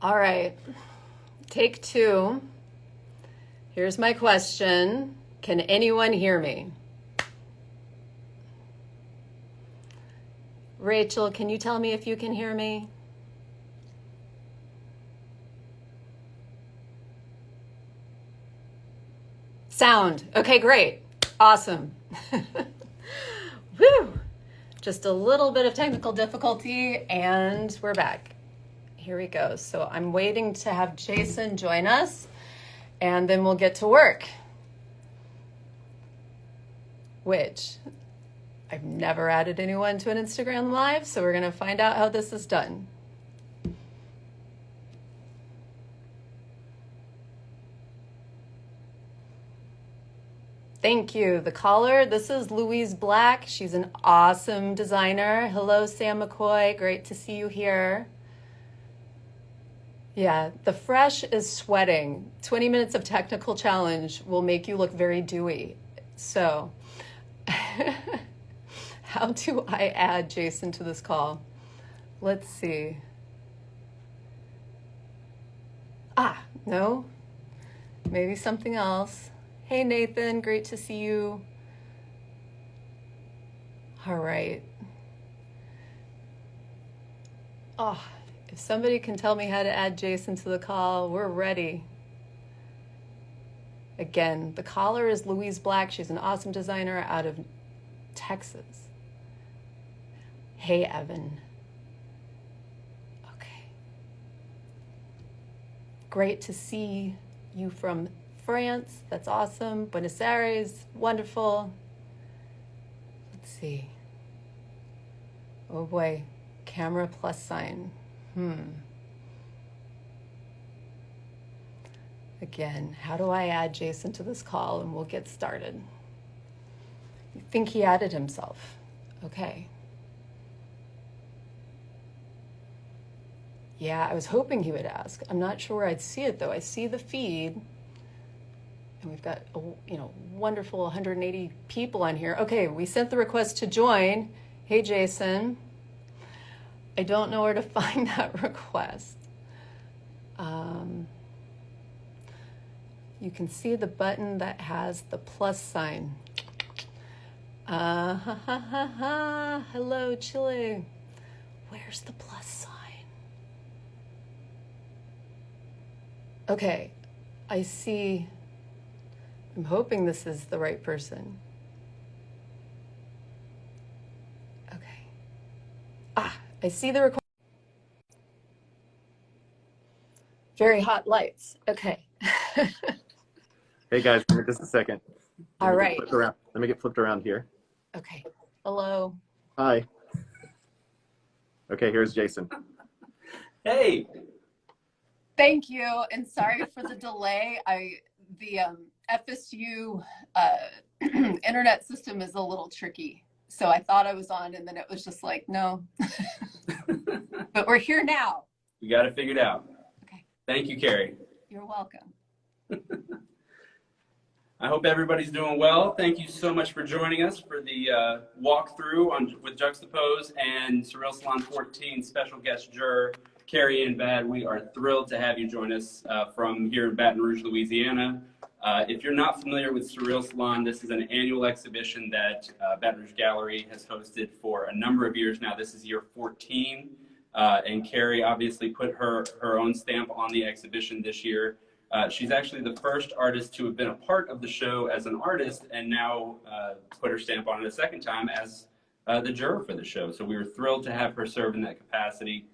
All right, take two. Here's my question. Can anyone hear me? Rachel, can you tell me if you can hear me? Sound. Okay, great. Awesome. Woo! Just a little bit of technical difficulty and we're back. Here we go. So I'm waiting to have Jason join us and then we'll get to work. Which I've never added anyone to an Instagram Live, so we're going to find out how this is done. Thank you. The caller, this is Louise Black. She's an awesome designer. Hello, Sam McCoy. Great to see you here. Yeah, the fresh is sweating. 20 minutes of technical challenge will make you look very dewy. So, how do I add Jason to this call? Let's see. No, maybe something else. Hey, Nathan, great to see you. All right. If somebody can tell me how to add Jason to the call, we're ready. Again, the caller is Louise Black. She's an awesome designer out of Texas. Hey, Evan. Okay. Great to see you from France. That's awesome. Buenos Aires. Wonderful. Let's see. Oh boy. Camera plus sign. Again, how do I add Jason to this call? And we'll get started. You think he added himself? Okay. Yeah, I was hoping he would ask. I'm not sure where I'd see it though. I see the feed and we've got wonderful 180 people on here. Okay, we sent the request to join. Hey, Jason. I don't know where to find that request. You can see the button that has the plus sign. Hello, Chile. Where's the plus sign? Okay, I see. I'm hoping this is the right person. Okay. I see the request. Very hot lights. Okay. Hey guys, give me just a second. All right. Let me get flipped around here. Okay. Hello. Hi. Okay, here's Jason. Hey. Thank you, and sorry for the delay. The FSU internet system is a little tricky. So I thought I was on and then it was just like, no. But we're here now. We got it figured out. Okay. Thank you, Carrie. You're welcome. I hope everybody's doing well. Thank you so much for joining us for the walkthrough with Juxtapose and Surreal Salon 14 special guest juror, Carrie and Baade. We are thrilled to have you join us from here in Baton Rouge, Louisiana. If you're not familiar with Surreal Salon, this is an annual exhibition that Baton Rouge Gallery has hosted for a number of years now. This is year 14, and Carrie obviously put her own stamp on the exhibition this year. She's actually the first artist to have been a part of the show as an artist and now put her stamp on it a second time as the juror for the show. So we were thrilled to have her serve in that capacity.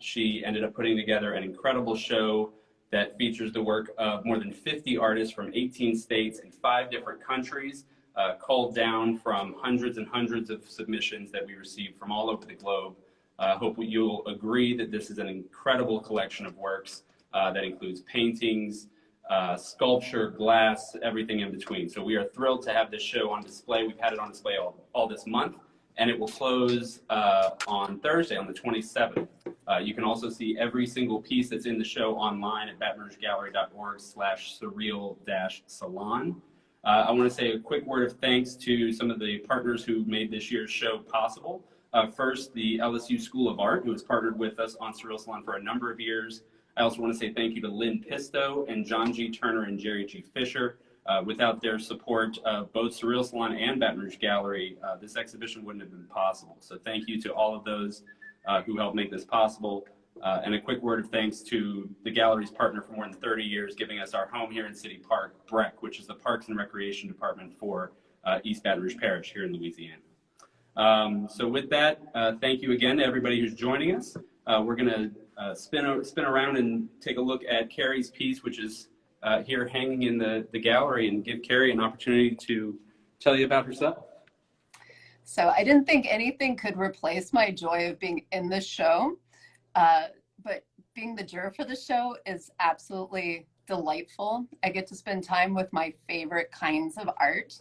She ended up putting together an incredible show that features the work of more than 50 artists from 18 states and 5 different countries, culled down from hundreds and hundreds of submissions that we received from all over the globe. Hope you'll agree that this is an incredible collection of works that includes paintings, sculpture, glass, everything in between. So we are thrilled to have this show on display. We've had it on display all this month, and it will close on Thursday, on the 27th. You can also see every single piece that's in the show online at batonrougegallery.org/surreal-salon. I want to say a quick word of thanks to some of the partners who made this year's show possible. First, the LSU School of Art, who has partnered with us on Surreal Salon for a number of years. I also want to say thank you to Lynn Pisto and John G. Turner and Jerry G. Fisher. Without their support of both Surreal Salon and Baton Rouge Gallery, this exhibition wouldn't have been possible. So thank you to all of those who helped make this possible. And a quick word of thanks to the gallery's partner for more than 30 years, giving us our home here in City Park, BREC, which is the Parks and Recreation Department for East Baton Rouge Parish here in Louisiana. So with that, thank you again to everybody who's joining us. We're going to spin around and take a look at Carrie's piece, which is here hanging in the gallery, and give Carrie an opportunity to tell you about herself. So I didn't think anything could replace my joy of being in this show, but being the juror for the show is absolutely delightful. I get to spend time with my favorite kinds of art,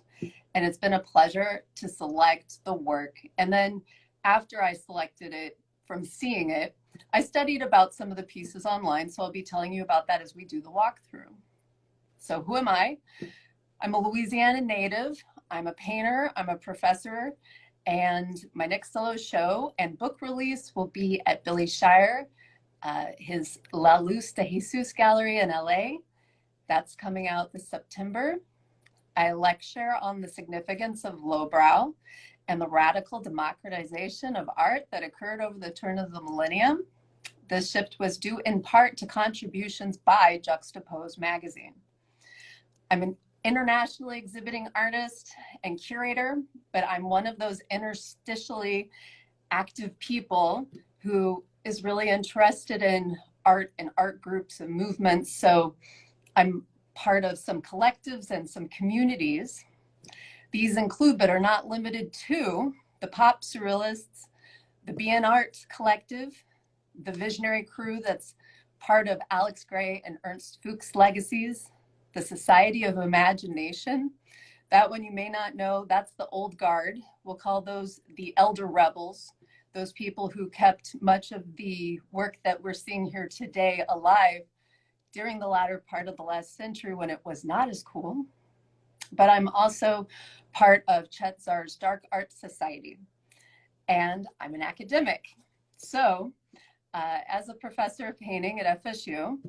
and it's been a pleasure to select the work. And then after I selected it, from seeing it, I studied about some of the pieces online, so I'll be telling you about that as we do the walkthrough. So who am I? I'm a Louisiana native. I'm a painter, I'm a professor, and my next solo show and book release will be at Billy Shire, his La Luz de Jesus gallery in LA. That's coming out this September. I lecture on the significance of lowbrow and the radical democratization of art that occurred over the turn of the millennium. This shift was due in part to contributions by Juxtapose magazine. I'm an internationally exhibiting artist and curator, but I'm one of those interstitially active people who is really interested in art and art groups and movements. So I'm part of some collectives and some communities. These include, but are not limited to, the Pop Surrealists, the BN Art Collective, the visionary crew that's part of Alex Gray and Ernst Fuchs' legacies, the Society of Imagination. That one you may not know, that's the old guard. We'll call those the elder rebels, those people who kept much of the work that we're seeing here today alive during the latter part of the last century when it was not as cool. But I'm also part of Chet Zar's Dark Art Society, and I'm an academic. So as a professor of painting at FSU,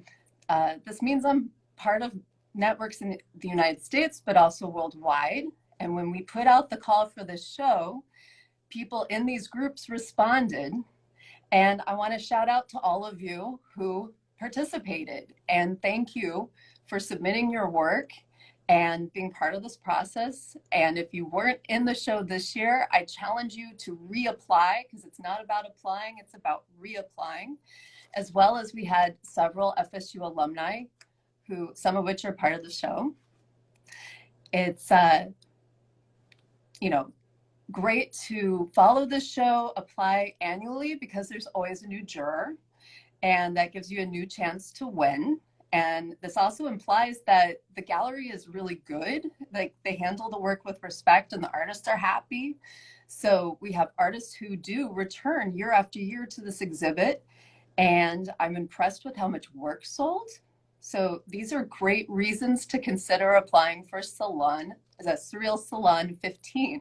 this means I'm part of networks in the United States, but also worldwide. And when we put out the call for this show, people in these groups responded. And I want to shout out to all of you who participated. And thank you for submitting your work and being part of this process. And if you weren't in the show this year, I challenge you to reapply, because it's not about applying, it's about reapplying. As well as we had several FSU alumni, who some of which are part of the show. It's great to follow this show, apply annually, because there's always a new juror, and that gives you a new chance to win. And this also implies that the gallery is really good. Like, they handle the work with respect and the artists are happy. So we have artists who do return year after year to this exhibit, and I'm impressed with how much work sold. So these are great reasons to consider applying for Salon, that's Surreal Salon 15.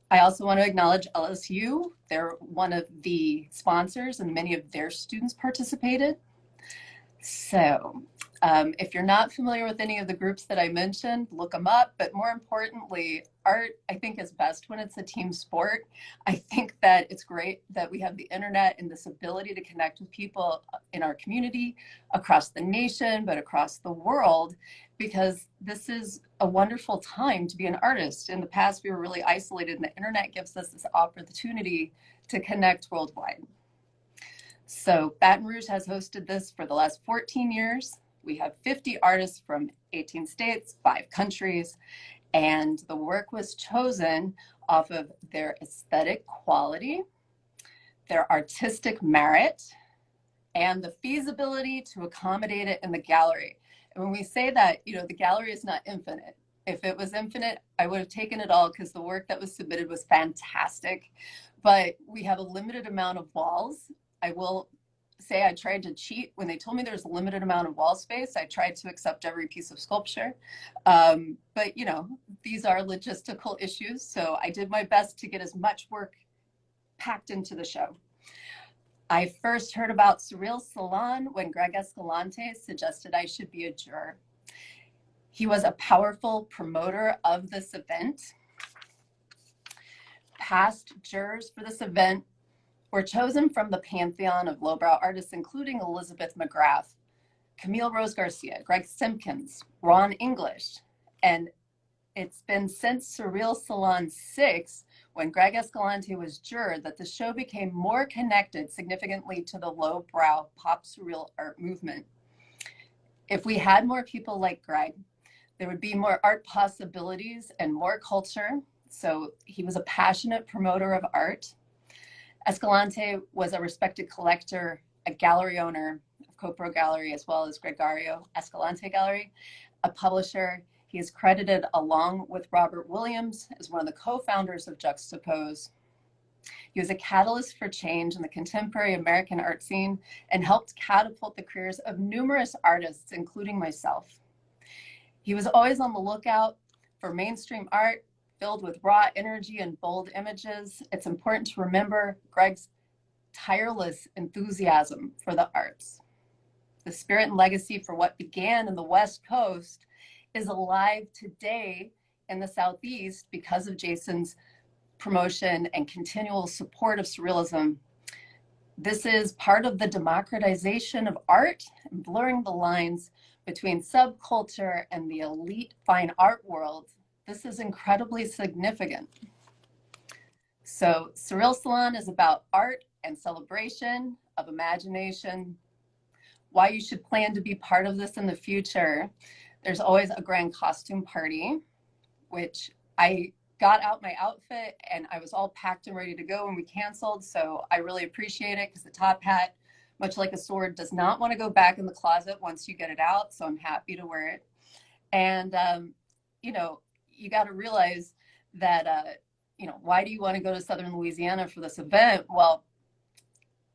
I also want to acknowledge LSU. They're one of the sponsors, and many of their students participated. So if you're not familiar with any of the groups that I mentioned, look them up. But more importantly, art, I think, is best when it's a team sport. I think that it's great that we have the internet and this ability to connect with people in our community, across the nation, but across the world, because this is a wonderful time to be an artist. In the past, we were really isolated, and the internet gives us this opportunity to connect worldwide. So Baton Rouge has hosted this for the last 14 years. We have 50 artists from 18 states, 5 countries, and the work was chosen off of their aesthetic quality, their artistic merit, and the feasibility to accommodate it in the gallery. And when we say that, the gallery is not infinite. If it was infinite, I would have taken it all, because the work that was submitted was fantastic. But we have a limited amount of walls. I will say I tried to cheat. When they told me there's a limited amount of wall space, I tried to accept every piece of sculpture. But these are logistical issues. So I did my best to get as much work packed into the show. I first heard about Surreal Salon when Greg Escalante suggested I should be a juror. He was a powerful promoter of this event. Past jurors for this event were chosen from the pantheon of lowbrow artists, including Elizabeth McGrath, Camille Rose Garcia, Greg Simpkins, Ron English, and it's been since Surreal Salon 6, when Greg Escalante was juror, that the show became more connected significantly to the lowbrow pop surreal art movement. If we had more people like Greg, there would be more art possibilities and more culture. So he was a passionate promoter of art. Escalante was a respected collector, a gallery owner of Copro Gallery, as well as Gregorio Escalante Gallery, a publisher. He is credited, along with Robert Williams, as one of the co-founders of Juxtapose. He was a catalyst for change in the contemporary American art scene and helped catapult the careers of numerous artists, including myself. He was always on the lookout for mainstream art filled with raw energy and bold images. It's important to remember Greg's tireless enthusiasm for the arts. The spirit and legacy for what began in the West Coast is alive today in the Southeast because of Jason's promotion and continual support of surrealism. This is part of the democratization of art and blurring the lines between subculture and the elite fine art world. This is incredibly significant. So Surreal Salon is about art and celebration of imagination, why you should plan to be part of this in the future. There's always a grand costume party, which I got out my outfit and I was all packed and ready to go when we canceled. So I really appreciate it because the top hat, much like a sword, does not want to go back in the closet once you get it out. So I'm happy to wear it. And, you know, you got to realize that, you know, why do you want to go to Southern Louisiana for this event? Well,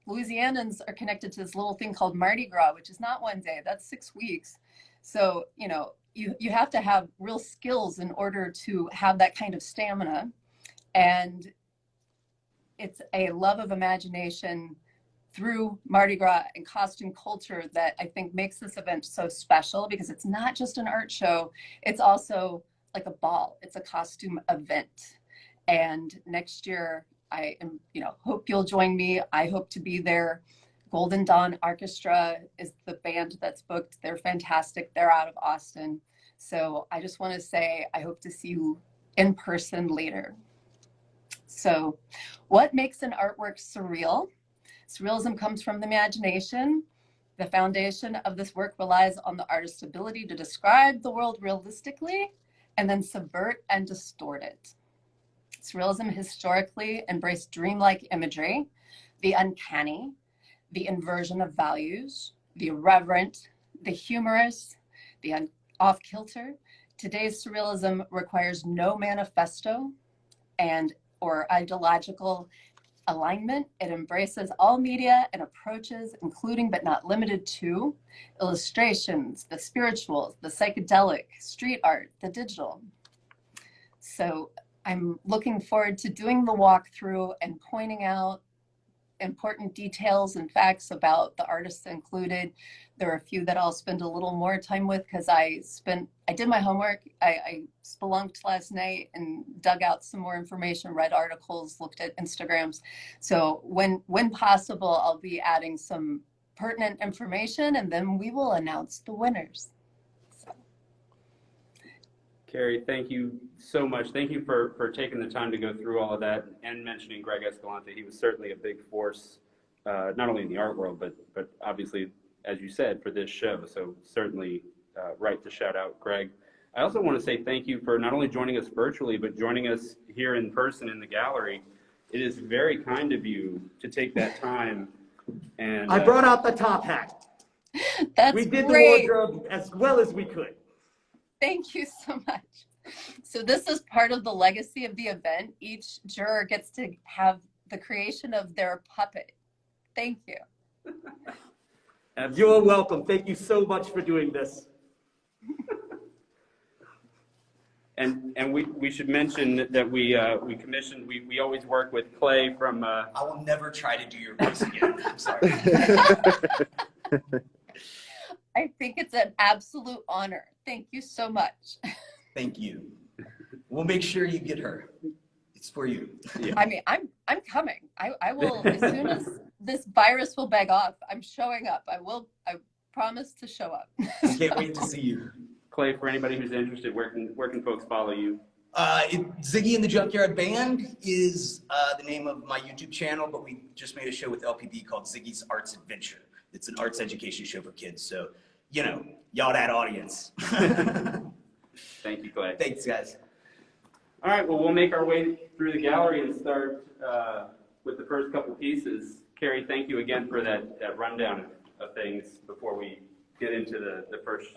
Louisianans are connected to this little thing called Mardi Gras, which is not one day, that's 6 weeks. So, you know, you have to have real skills in order to have that kind of stamina. And it's a love of imagination through Mardi Gras and costume culture that I think makes this event so special, because it's not just an art show, it's also like a ball. It's a costume event. And next year, I am, you know, hope you'll join me. I hope to be there. Golden Dawn Orchestra is the band that's booked. They're fantastic. They're out of Austin. So I just want to say, I hope to see you in person later. So what makes an artwork surreal? Surrealism comes from the imagination. The foundation of this work relies on the artist's ability to describe the world realistically and then subvert and distort it. Surrealism historically embraced dreamlike imagery, the uncanny, the inversion of values, the irreverent, the humorous, the off-kilter. Today's surrealism requires no manifesto and or ideological alignment. It embraces all media and approaches, including but not limited to illustrations, the spirituals, the psychedelic, street art, the digital. So I'm looking forward to doing the walkthrough and pointing out important details and facts about the artists included. There are a few that I'll spend a little more time with because I did my homework. I spelunked last night and dug out some more information, read articles, looked at Instagrams. So when possible, I'll be adding some pertinent information and then we will announce the winners. Carrie, thank you so much. Thank you for taking the time to go through all of that and mentioning Greg Escalante. He was certainly a big force, not only in the art world, but obviously, as you said, for this show. So certainly right to shout out Greg. I also want to say thank you for not only joining us virtually, but joining us here in person in the gallery. It is very kind of you to take that time. And I brought out the top hat. That's We did great. the wardrobe as well as we could. Thank you so much. So this is part of the legacy of the event. Each juror gets to have the creation of their puppet. Thank you. You're welcome. Thank you so much for doing this. And we should mention that we commissioned, we always work with Clay from I will never try to do your voice again. I'm sorry. I think it's an absolute honor. Thank you so much. Thank you. We'll make sure you get her. It's for you. Yeah. I mean, I'm coming. I will, as soon as this virus will beg off, I'm showing up. I promise to show up. I can't wait to see you. Clay, for anybody who's interested, where can folks follow you? Ziggy and the Junkyard Band is the name of my YouTube channel, but we just made a show with LPB called Ziggy's Arts Adventure. It's an arts education show for kids, so, you know, y'all that audience. Thank you, Clay. Thanks, guys. All right, well, we'll make our way through the gallery and start with the first couple pieces. Carrie, thank you again for that rundown of things before we get into the first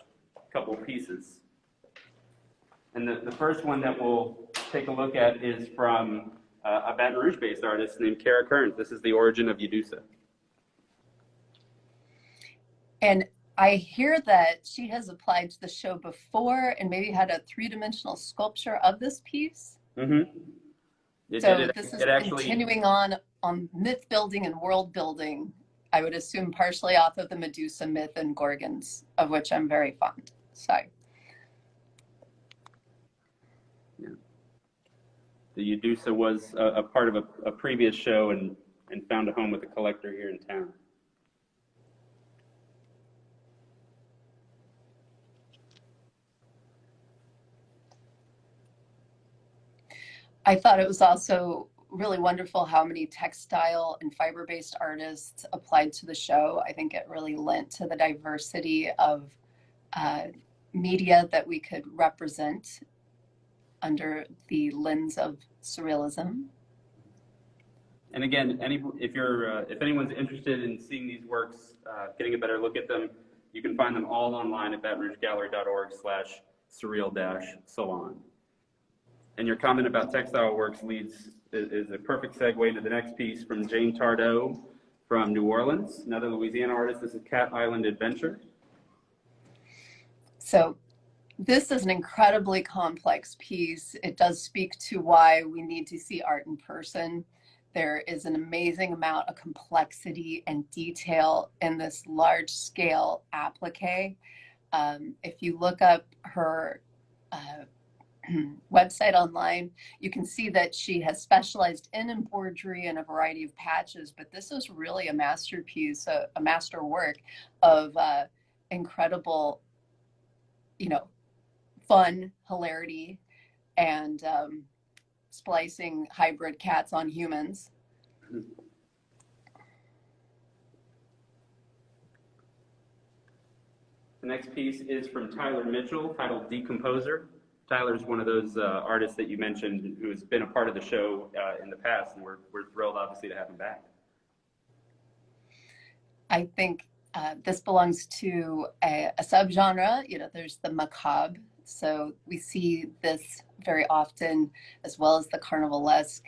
couple pieces. And the first one that we'll take a look at is from a Baton Rouge-based artist named Kara Kearns. This is The Origin of Yadusa. And I hear that she has applied to the show before and maybe had a three-dimensional sculpture of this piece. Mm-hmm. This is continuing on myth building and world building, I would assume partially off of the Medusa myth and Gorgons, of which I'm very fond. So. Yeah. The Yadusa was a part of a previous show and found a home with a collector here in town. I thought it was also really wonderful how many textile and fiber-based artists applied to the show. I think it really lent to the diversity of media that we could represent under the lens of surrealism. And again, if anyone's interested in seeing these works, getting a better look at them, you can find them all online at batonrougegallery.org/surreal-salon. And your comment about textile works is a perfect segue into the next piece from Jane Tardeau from New Orleans, another Louisiana artist. This is Cat Island Adventure. So this is an incredibly complex piece. It does speak to why we need to see art in person. There is an amazing amount of complexity and detail in this large scale applique. If you look up her website online, you can see that she has specialized in embroidery and a variety of patches, but this is really a masterpiece, a masterwork of incredible, fun, hilarity, and splicing hybrid cats on humans. The next piece is from Tyler Mitchell, titled Decomposer. Tyler's one of those artists that you mentioned who has been a part of the show in the past, and we're thrilled, obviously, to have him back. I think this belongs to a subgenre. There's the macabre. So we see this very often, as well as the carnivalesque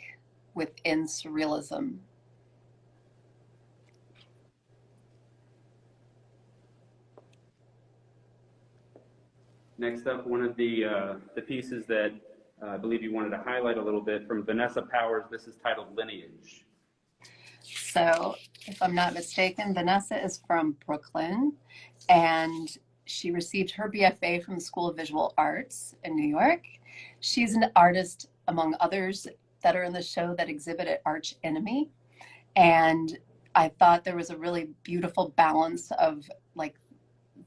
within surrealism. Next up, one of the pieces that I believe you wanted to highlight a little bit from Vanessa Powers. This is titled Lineage. So if I'm not mistaken, Vanessa is from Brooklyn, and she received her BFA from the School of Visual Arts in New York. She's an artist, among others, that are in the show that exhibit at Arch Enemy. And I thought there was a really beautiful balance of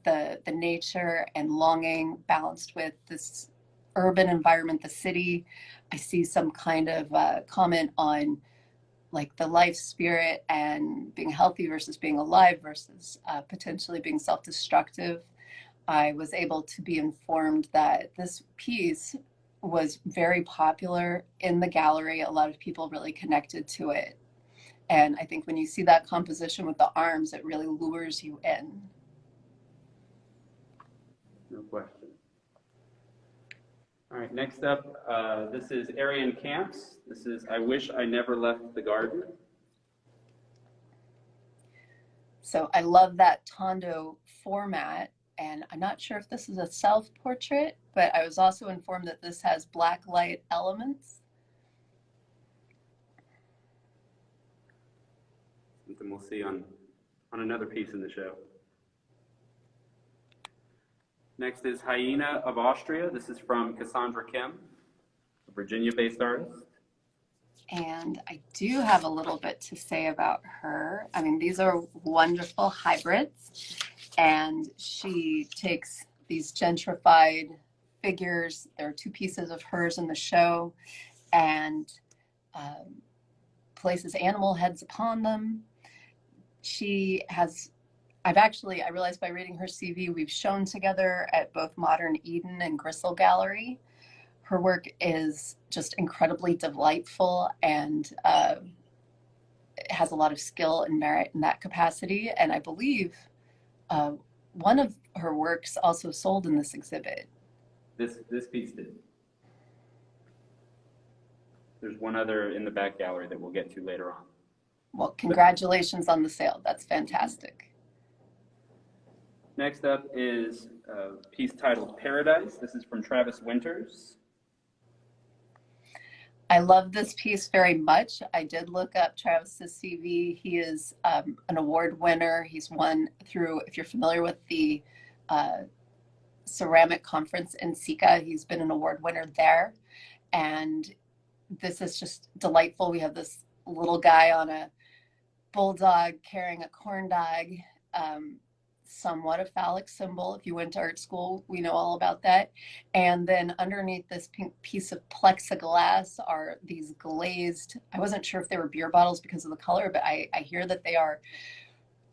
the nature and longing balanced with this urban environment, the city. I see some kind of comment on the life spirit and being healthy versus being alive versus potentially being self-destructive. I was able to be informed that this piece was very popular in the gallery. A lot of people really connected to it. And I think when you see that composition with the arms, it really lures you in. No question. All right, next up, this is Arian Camps. This is I Wish I Never Left the Garden. So I love that Tondo format. And I'm not sure if this is a self-portrait, but I was also informed that this has black light elements. Something we'll see on another piece in the show. Next is Hyena of Austria. This is from Cassandra Kim, a Virginia-based artist. And I do have a little bit to say about her. I mean, these are wonderful hybrids, and she takes these gentrified figures. There are two pieces of hers in the show, and places animal heads upon them. She has, I realized by reading her CV, we've shown together at both Modern Eden and Gristle Gallery. Her work is just incredibly delightful and has a lot of skill and merit in that capacity. And I believe one of her works also sold in this exhibit. This piece did. There's one other in the back gallery that we'll get to later on. Well, congratulations on the sale. That's fantastic. Next up is a piece titled Paradise. This is from Travis Winters. I love this piece very much. I did look up Travis's CV. He is an award winner. He's won through, if you're familiar with the ceramic conference in Sika, he's been an award winner there. And this is just delightful. We have this little guy on a bulldog carrying a corn dog, somewhat a phallic symbol. If you went to art school, we know all about that. And then underneath this pink piece of plexiglass are these glazed, I wasn't sure if they were beer bottles because of the color, but I hear that they are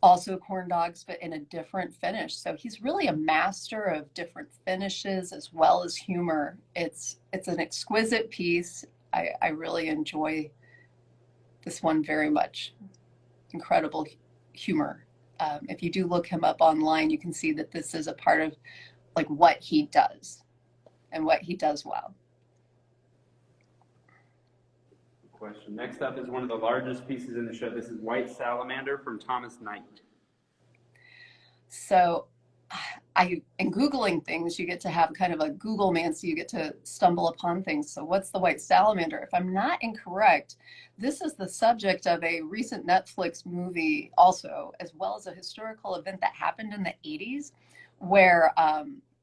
also corn dogs, but in a different finish. So he's really a master of different finishes as well as humor. It's an exquisite piece. I really enjoy this one very much. Incredible humor. If you do look him up online, you can see that this is a part of like what he does and what he does well. Question. Next up is one of the largest pieces in the show. This is White Salamander from Thomas Knight. So in Googling things, you get to have kind of a Google man, so you get to stumble upon things. So what's the White Salamander? If I'm not incorrect, this is the subject of a recent Netflix movie also, as well as a historical event that happened in the 80s, where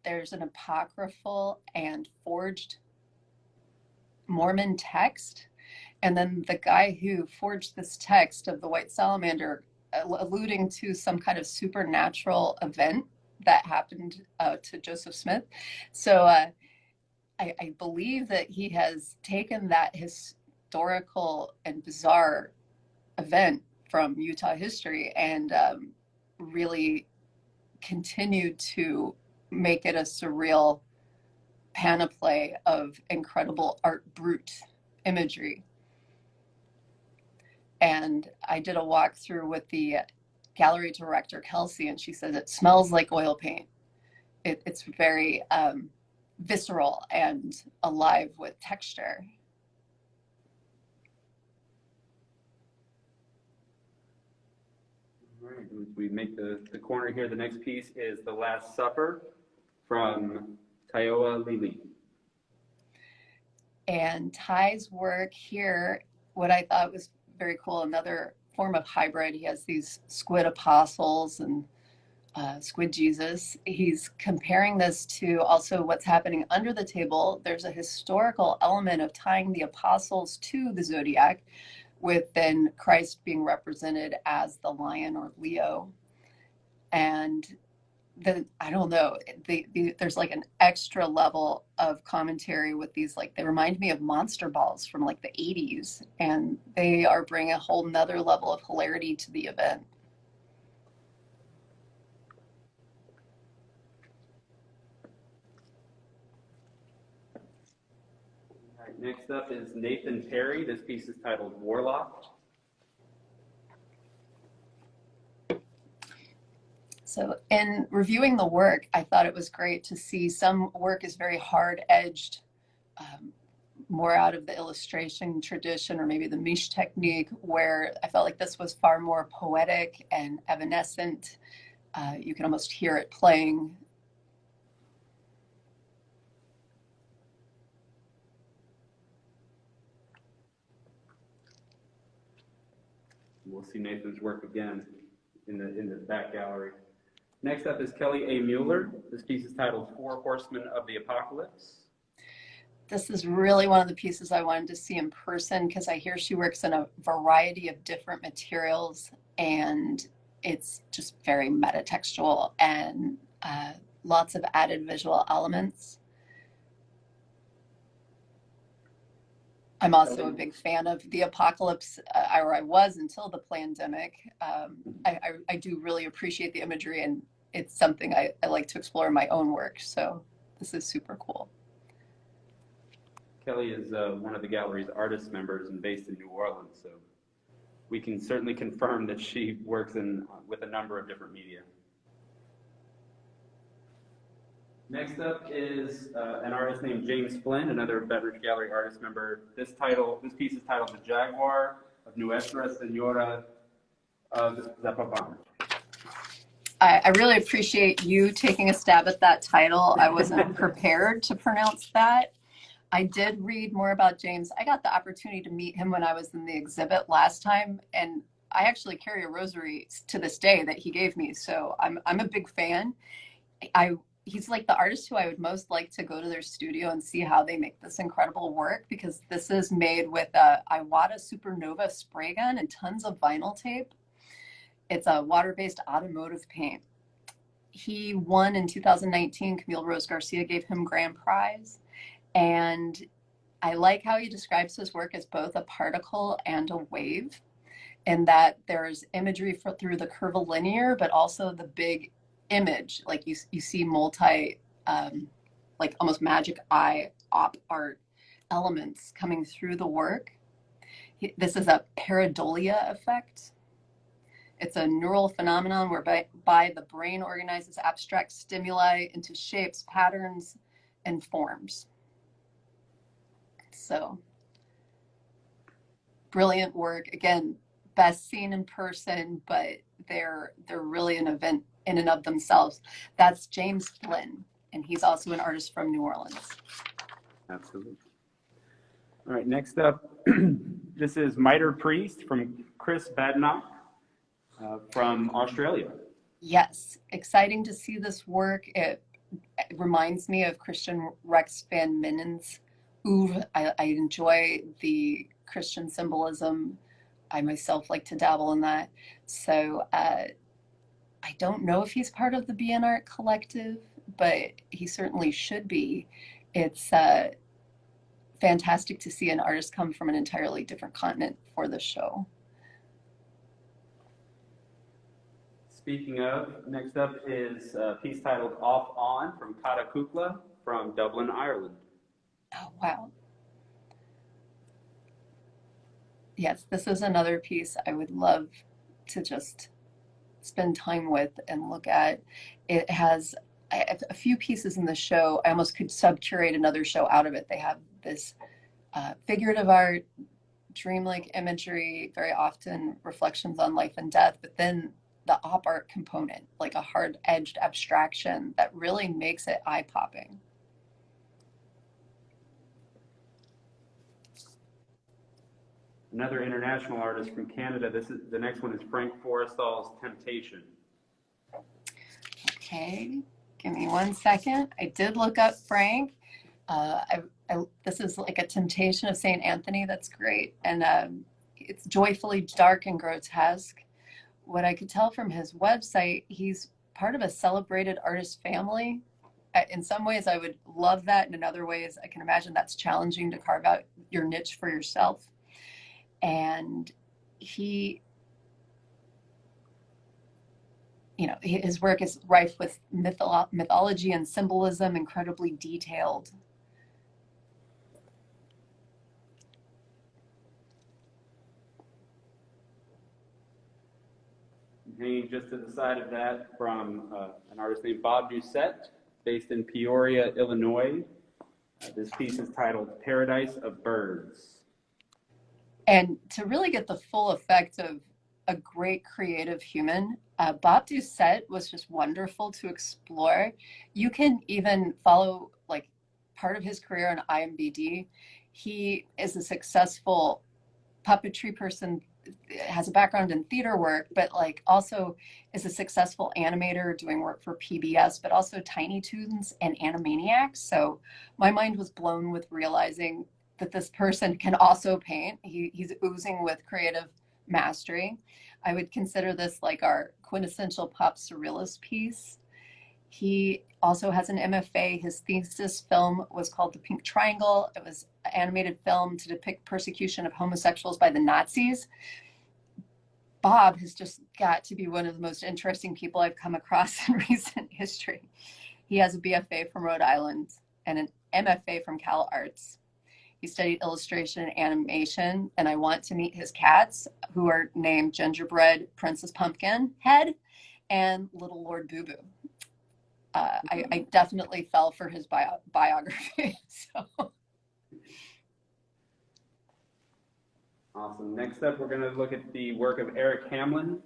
there's an apocryphal and forged Mormon text. And then the guy who forged this text of the White Salamander, alluding to some kind of supernatural event that happened to Joseph Smith. So I believe that he has taken that historical and bizarre event from Utah history and really continued to make it a surreal panoply of incredible art brute imagery. And I did a walkthrough with the gallery director, Kelsey, and she says it smells like oil paint. It's very visceral and alive with texture. All right, as we make the corner here, the next piece is The Last Supper from Taioa Lili. And Ty's work here, what I thought was very cool, another form of hybrid. He has these squid apostles and squid Jesus. He's comparing this to also what's happening under the table. There's a historical element of tying the apostles to the zodiac, with then Christ being represented as the lion or Leo. And I don't know, there's like an extra level of commentary with these, like, they remind me of monster balls from like the 80s, and they are bringing a whole nother level of hilarity to the event. All right, next up is Nathan Perry. This piece is titled Warlock. So in reviewing the work, I thought it was great to see some work is very hard-edged, more out of the illustration tradition or maybe the miche technique, where I felt like this was far more poetic and evanescent. You can almost hear it playing We'll see Nathan's work again in the back gallery. Next up is Kelly A. Mueller. This piece is titled Four Horsemen of the Apocalypse. This is really one of the pieces I wanted to see in person because I hear she works in a variety of different materials, and it's just very metatextual and lots of added visual elements. I'm also a big fan of the apocalypse, or I was until the pandemic. I do really appreciate the imagery, and it's something I like to explore in my own work. So this is super cool. Kelly is one of the gallery's artist members and based in New Orleans, so we can certainly confirm that she works with a number of different media. Next up is an artist named James Flynn, another Beveridge Gallery artist member. This piece is titled The Jaguar of Nuestra, Senora of Zapopan. I really appreciate you taking a stab at that title. I wasn't prepared to pronounce that. I did read more about James. I got the opportunity to meet him when I was in the exhibit last time, and I actually carry a rosary to this day that he gave me. So I'm a big fan. He's like the artist who I would most like to go to their studio and see how they make this incredible work, because this is made with a Iwata Supernova spray gun and tons of vinyl tape. It's a water-based automotive paint. He won in 2019. Camille Rose Garcia gave him grand prize. And I like how he describes his work as both a particle and a wave, and that there's imagery through the curvilinear, but also the big image. Like you see multi, like almost magic eye op art elements coming through the work. This is a pareidolia effect. It's a neural phenomenon whereby the brain organizes abstract stimuli into shapes, patterns, and forms. So brilliant work. Again, best seen in person, but they're really an event in and of themselves. That's James Flynn, and he's also an artist from New Orleans. Absolutely. All right, next up, this is Mitre Priest from Chris Badenoch from Australia. Yes, exciting to see this work. It reminds me of Christian Rex van Minen's oeuvre. I enjoy the Christian symbolism. I myself like to dabble in that. So I don't know if he's part of the BN Art Collective, but he certainly should be. It's fantastic to see an artist come from an entirely different continent for the show. Speaking of, next up is a piece titled Off On from Kata Kukla from Dublin, Ireland. Oh, wow. Yes, this is another piece I would love to just spend time with and look at. It has a few pieces in the show. I almost could sub-curate another show out of it. They have this figurative art, dreamlike imagery, very often reflections on life and death, but then the op art component, like a hard-edged abstraction that really makes it eye-popping. Another international artist from Canada. The next one is Frank Forestall's Temptation. Okay, give me 1 second. I did look up Frank. This is like a Temptation of St. Anthony. That's great. And it's joyfully dark and grotesque. What I could tell from his website, he's part of a celebrated artist family. In some ways, I would love that. And in other ways, I can imagine that's challenging to carve out your niche for yourself. And he, his work is rife with mythology and symbolism, incredibly detailed. Hanging just to the side of that from an artist named Bobducette, based in Peoria, Illinois. This piece is titled Paradise of Birds. And to really get the full effect of a great creative human, Bobducette was just wonderful to explore. You can even follow like part of his career on IMBD. He is a successful puppetry person has a background in theater work, but like also is a successful animator doing work for PBS, but also Tiny Toons and Animaniacs. So my mind was blown with realizing that this person can also paint. He's oozing with creative mastery. I would consider this like our quintessential pop surrealist piece. He also has an MFA. His thesis film was called The Pink Triangle. It was an animated film to depict persecution of homosexuals by the Nazis. Bob has just got to be one of the most interesting people I've come across in recent history. He has a BFA from Rhode Island and an MFA from Cal Arts. He studied illustration and animation, and I want to meet his cats, who are named Gingerbread Princess Pumpkin Head and Little Lord Boo Boo. I definitely fell for his biography. So. Awesome. Next up, we're going to look at the work of Eric Hamlin,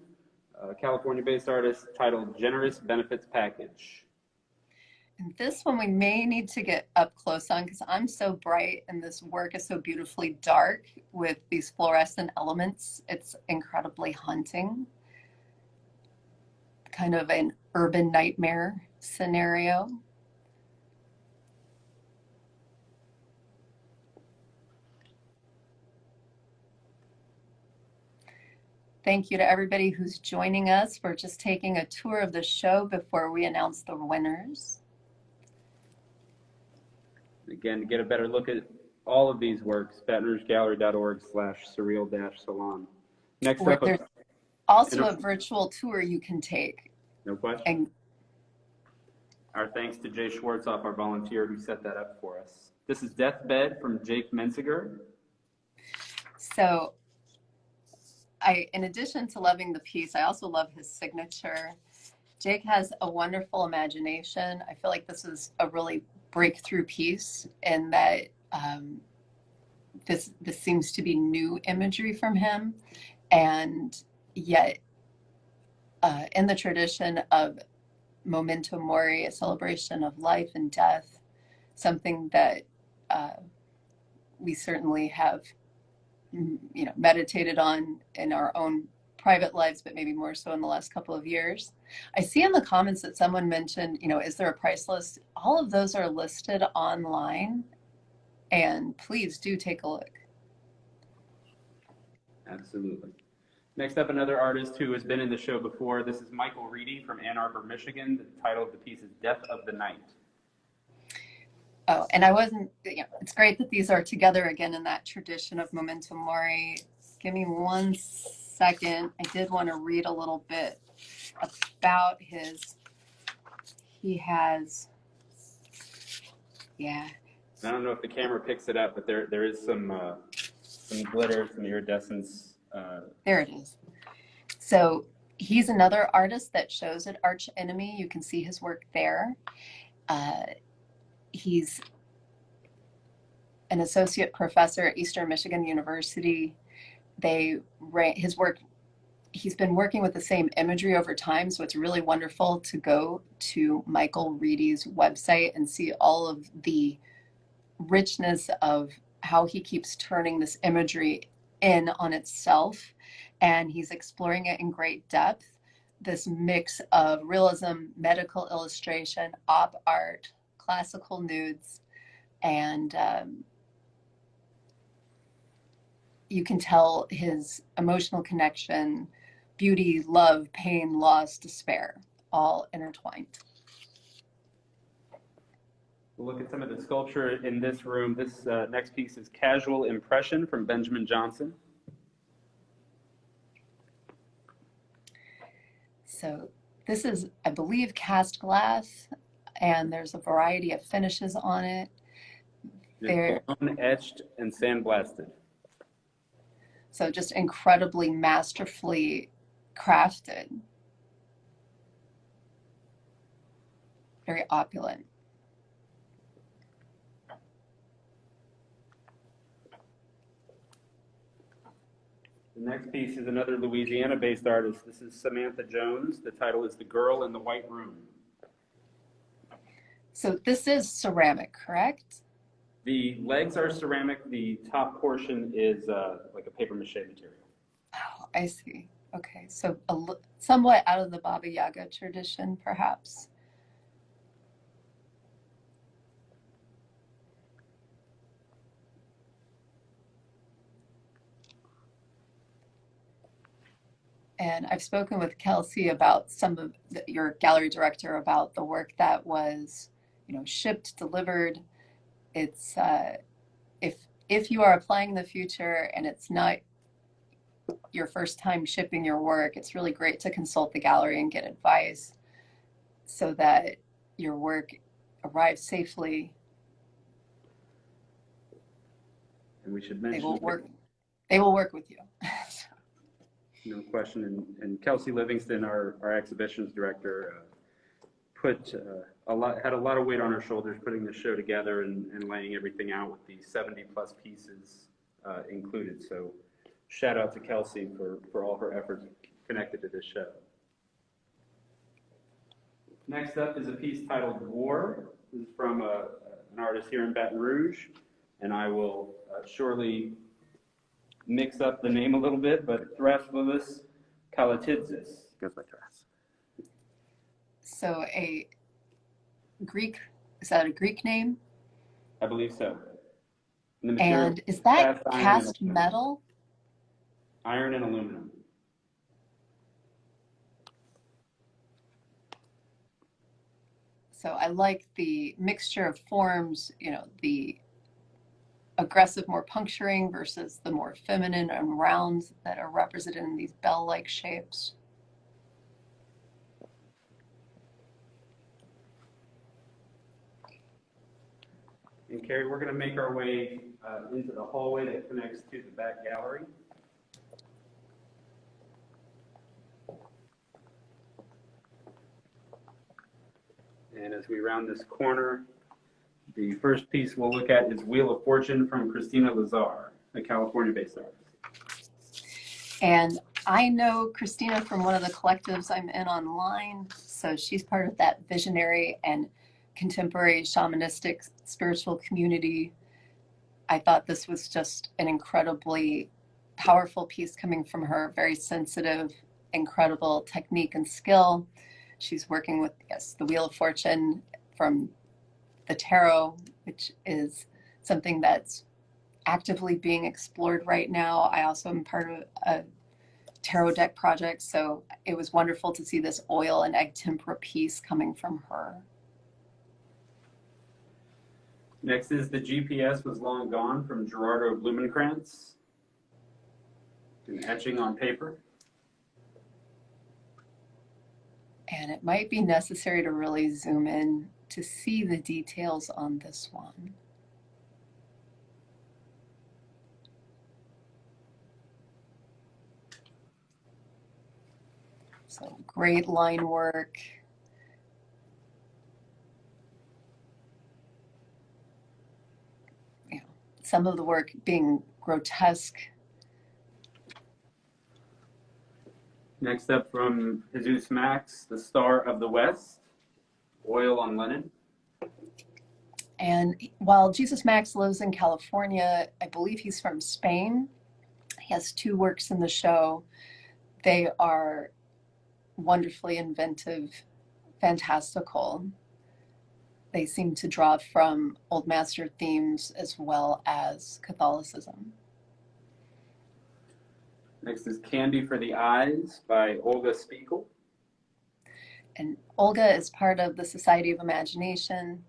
a California-based artist, titled Generous Benefits Package. And this one we may need to get up close on because I'm so bright and this work is so beautifully dark with these fluorescent elements. It's incredibly haunting. Kind of an urban nightmare scenario. Thank you to everybody who's joining us. We're just taking a tour of the show before we announce the winners. Again, to get a better look at all of these works, batonrougegallery.org/surreal-salon. Next up, There's also a virtual tour you can take. No question. And our thanks to Jay Schwartzoff, our volunteer, who set that up for us. This is Deathbed from Jake Menziger. so in addition to loving the piece, I also love his signature. Jake has a wonderful imagination. I feel like this is a really breakthrough piece in that this seems to be new imagery from him, and yet in the tradition of memento mori, a celebration of life and death, something that we certainly have meditated on in our own private lives, but maybe more so in the last couple of years. I see in the comments that someone mentioned, is there a price list? All of those are listed online, and please do take a look. Absolutely. Next up, another artist who has been in the show before. This is Michael Righty from Ann Arbor, Michigan. The title of the piece is Death of the Night. Oh, and I wasn't, it's great that these are together again in that tradition of memento mori. Give me 1 second. I did want to read a little bit about he has, I don't know if the camera picks it up, but there is some glitter, some iridescence. There it is. So he's another artist that shows at Arch Enemy. You can see his work there. He's an associate professor at Eastern Michigan University. His work, he's been working with the same imagery over time, so it's really wonderful to go to Michael Righty's website and see all of the richness of how he keeps turning this imagery in on itself, and he's exploring it in great depth. This mix of realism, medical illustration, op art, classical nudes, and you can tell his emotional connection, beauty, love, pain, loss, despair, all intertwined. We'll look at some of the sculpture in this room. This next piece is Casual Impression from Benjamin Johnson. So this is, I believe, cast glass, and there's a variety of finishes on it. They're blown, etched, and sandblasted. So just incredibly masterfully crafted. Very opulent. The next piece is another Louisiana-based artist. This is Samantha Jones. The title is The Girl in the White Room. So this is ceramic, correct? The legs are ceramic. The top portion is like a papier-mâché material. Oh, I see. Okay, so somewhat out of the Baba Yaga tradition, perhaps. And I've spoken with Kelsey about some of your gallery director about the work that was, shipped, delivered. It's if you are applying the future and it's not your first time shipping your work, it's really great to consult the gallery and get advice so that your work arrives safely. And we should mention They will work with you. no question. And Kelsey Livingston, our exhibitions director, had a lot of weight on her shoulders putting the show together and laying everything out with the 70 plus pieces included. So shout out to Kelsey for all her efforts connected to this show. Next up is a piece titled War. This is from an artist here in Baton Rouge, and I will surely mix up the name a little bit, but Thrasphilus Kalatidzis. Goes by Thras. So is that a Greek name? I believe so. And is that cast metal? Iron and aluminum. So I like the mixture of forms, the aggressive, more puncturing versus the more feminine and rounds that are represented in these bell-like shapes. And Carrie, we're going to make our way into the hallway that connects to the back gallery. And as we round this corner, the first piece we'll look at is Wheel of Fortune from Christina Lazar, a California-based artist. And I know Christina from one of the collectives I'm in online. So she's part of that visionary and contemporary shamanistic spiritual community. I thought this was just an incredibly powerful piece coming from her, very sensitive, incredible technique and skill. She's working with, the Wheel of Fortune from the tarot, which is something that's actively being explored right now. I also am part of a tarot deck project, so it was wonderful to see this oil and egg tempera piece coming from her. Next is The GPS Was Long Gone from Gerardo Blumenkrantz, an etching on paper. And it might be necessary to really zoom in to see the details on this one. So great line work. Some of the work being grotesque. Next up from Zeus Max, The Star of the West, oil on linen. And while Jesus Max lives in California, I believe he's from Spain. He has two works in the show. They are wonderfully inventive, fantastical. They seem to draw from Old Master themes as well as Catholicism. Next is Candy for the Eyes by Olga Spiegel. And Olga is part of the Society of Imagination.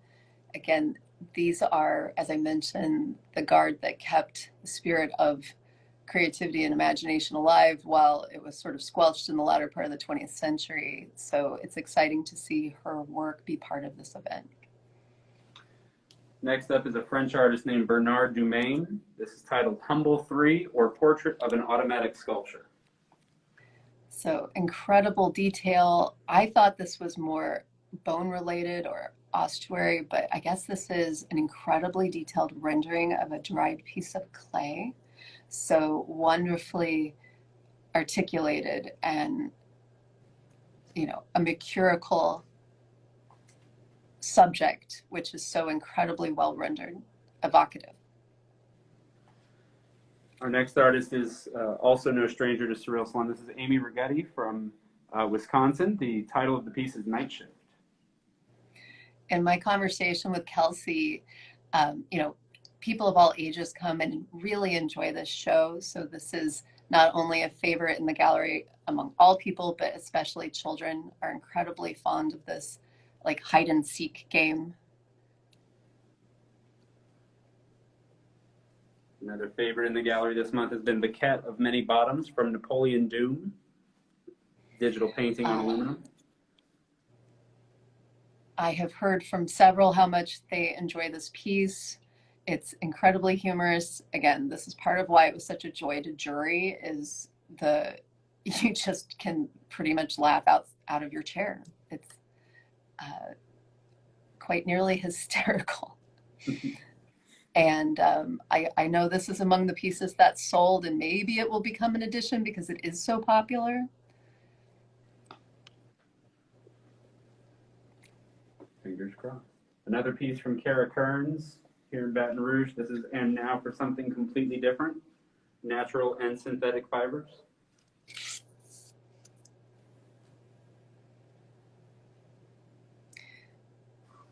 Again, these are, as I mentioned, the guard that kept the spirit of creativity and imagination alive while it was sort of squelched in the latter part of the 20th century. So it's exciting to see her work be part of this event. Next up is a French artist named Bernard Dumaine. This is titled Humble 3, or Portrait of an Automatic Sculpture. So incredible detail. I thought this was more bone related or ossuary, but I guess this is an incredibly detailed rendering of a dried piece of clay. So wonderfully articulated and, a mercurical subject, which is so incredibly well rendered, evocative. Our next artist is also no stranger to Surreal Salon. This is Amy Rigetti from Wisconsin. The title of the piece is Night Shift. In my conversation with Kelsey, people of all ages come and really enjoy this show. So this is not only a favorite in the gallery among all people, but especially children are incredibly fond of this like hide and seek game. Another favorite in the gallery this month has been The Cat of Many Bottoms from Napoleon Doom. Digital painting on aluminum. I have heard from several how much they enjoy this piece. It's incredibly humorous. Again, this is part of why it was such a joy to jury is you just can pretty much laugh out of your chair. It's quite nearly hysterical. And I know this is among the pieces that sold, and maybe it will become an edition because it is so popular. Fingers crossed. Another piece from Kara Kearns here in Baton Rouge. This is And Now for Something Completely Different, Natural and Synthetic Fibers.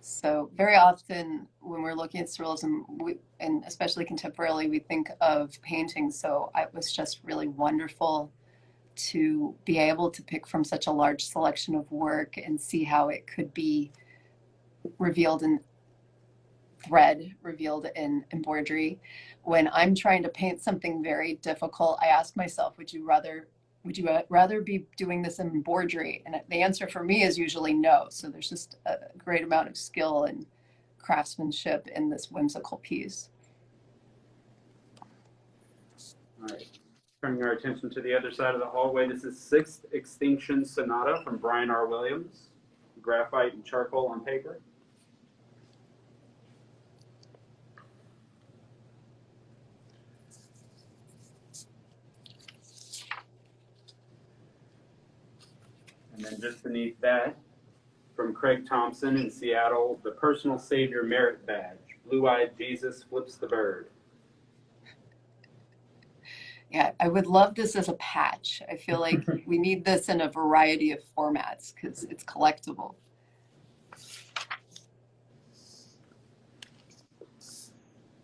So very often when we're looking at surrealism, and especially contemporarily, we think of painting. So it was just really wonderful to be able to pick from such a large selection of work and see how it could be revealed in thread, revealed in embroidery. When I'm trying to paint something very difficult, I ask myself, would you rather be doing this in embroidery? And the answer for me is usually no. So there's just a great amount of skill and craftsmanship in this whimsical piece. All right. Turning our attention to the other side of the hallway, this is Sixth Extinction Sonata from Brian R. Williams. Graphite and charcoal on paper. And then just beneath that, from Craig Thompson in Seattle, the Personal Savior Merit Badge. Blue-eyed Jesus flips the bird. Yeah, I would love this as a patch. I feel like we need this in a variety of formats because it's collectible.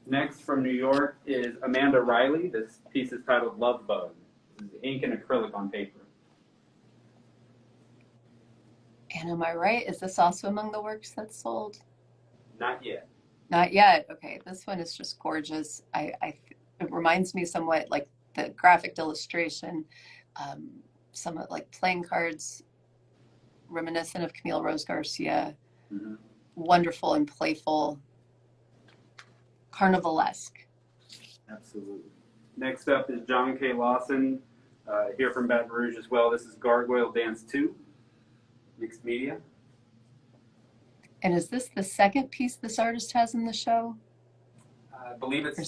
Next from New York is Amanda Riley. This piece is titled Lovebug. This is ink and acrylic on paper. And am I right? Is this also among the works that sold? Not yet. Not yet. Okay, this one is just gorgeous. It reminds me somewhat like the graphic illustration, somewhat like playing cards, reminiscent of Camille Rose Garcia. Mm-hmm. Wonderful and playful, carnivalesque. Absolutely. Next up is John K. Lawson, here from Baton Rouge as well. This is Gargoyle Dance 2, mixed media. And is this the second piece this artist has in the show? I believe it's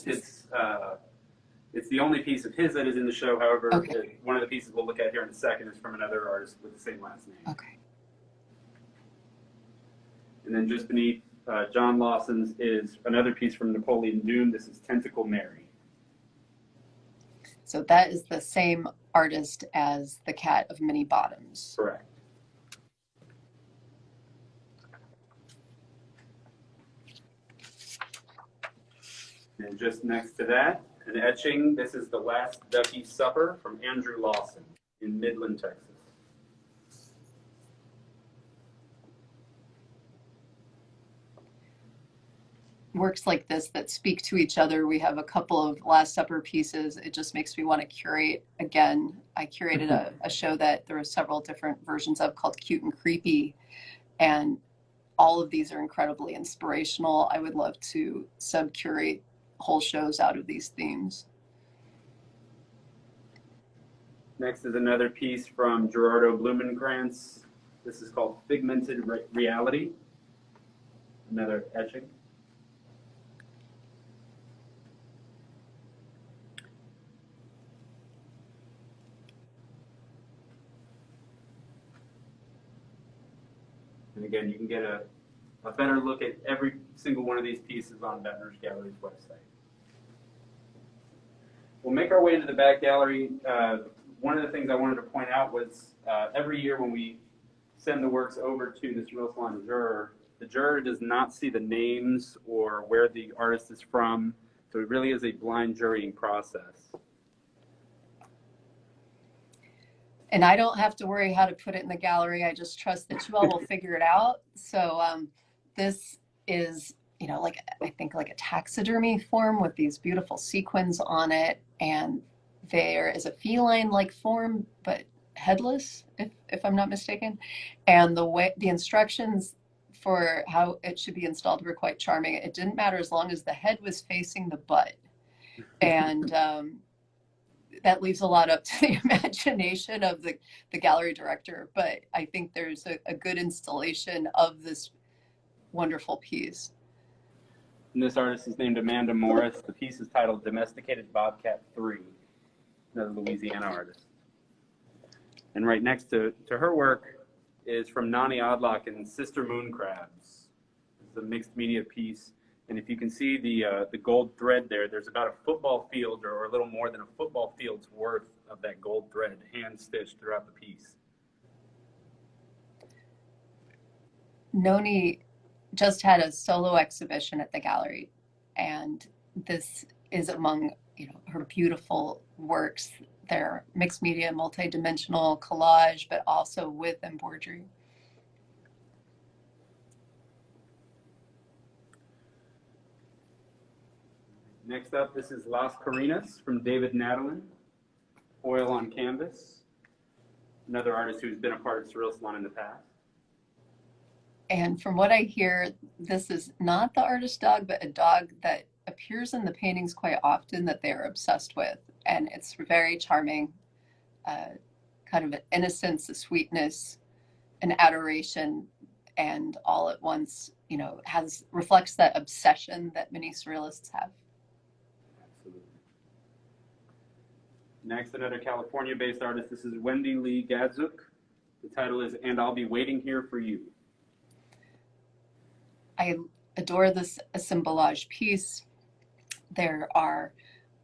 the only piece of his that is in the show. However, okay. One of the pieces we'll look at here in a second is from another artist with the same last name. Okay. And then just beneath John Lawson's is another piece from Napoleon Doom. This is Tentacle Mary. So that is the same artist as The Cat of Many Bottoms. Correct. And just next to that, an etching. This is The Last Ducky Supper from Andrew Lawson in Midland, Texas. Works like this that speak to each other. We have a couple of Last Supper pieces. It just makes me want to curate again. I curated a show that there are several different versions of called Cute and Creepy. And all of these are incredibly inspirational. I would love to sub-curate whole shows out of these themes. Next is another piece from Gerardo Blumenkrantz. This is called Figmented Reality. Another etching. And again, you can get a better look at every single one of these pieces on Baton Rouge Gallery's website. We'll make our way into the back gallery. One of the things I wanted to point out was every year when we send the works over to the Surreal Salon juror, the juror does not see the names or where the artist is from, so it really is a blind jurying process. And I don't have to worry how to put it in the gallery. I just trust that you all will figure it out. So this is, you know, like I think like a taxidermy form with these beautiful sequins on it. And there is a feline-like form, but headless, if I'm not mistaken. And the instructions for how it should be installed were quite charming. It didn't matter as long as the head was facing the butt. And that leaves a lot up to the imagination of the gallery director, but I think there's a good installation of this wonderful piece. And this artist is named Amanda Morris. The piece is titled Domesticated Bobcat 3, another Louisiana artist. And right next to her work is from Nani Odlock and Sister Moon Crabs. It's a mixed media piece. And if you can see the gold thread there, there's about a football field or a little more than a football field's worth of that gold thread hand-stitched throughout the piece. Noni just had a solo exhibition at the gallery, and this is among, you know, her beautiful works. They're mixed media, multi-dimensional collage, but also with embroidery. Next up, this is Las Carinas from David Nadalin, oil on canvas. Another artist who's been a part of Surreal Salon in the past. And from what I hear, this is not the artist dog, but a dog that appears in the paintings quite often that they're obsessed with. And it's very charming, kind of an innocence, a sweetness, an adoration, and all at once, you know, reflects that obsession that many surrealists have. Absolutely. Next, another California-based artist. This is Wendy Lee Gadzook. The title is And I'll Be Waiting Here for You. I adore this assemblage piece. There are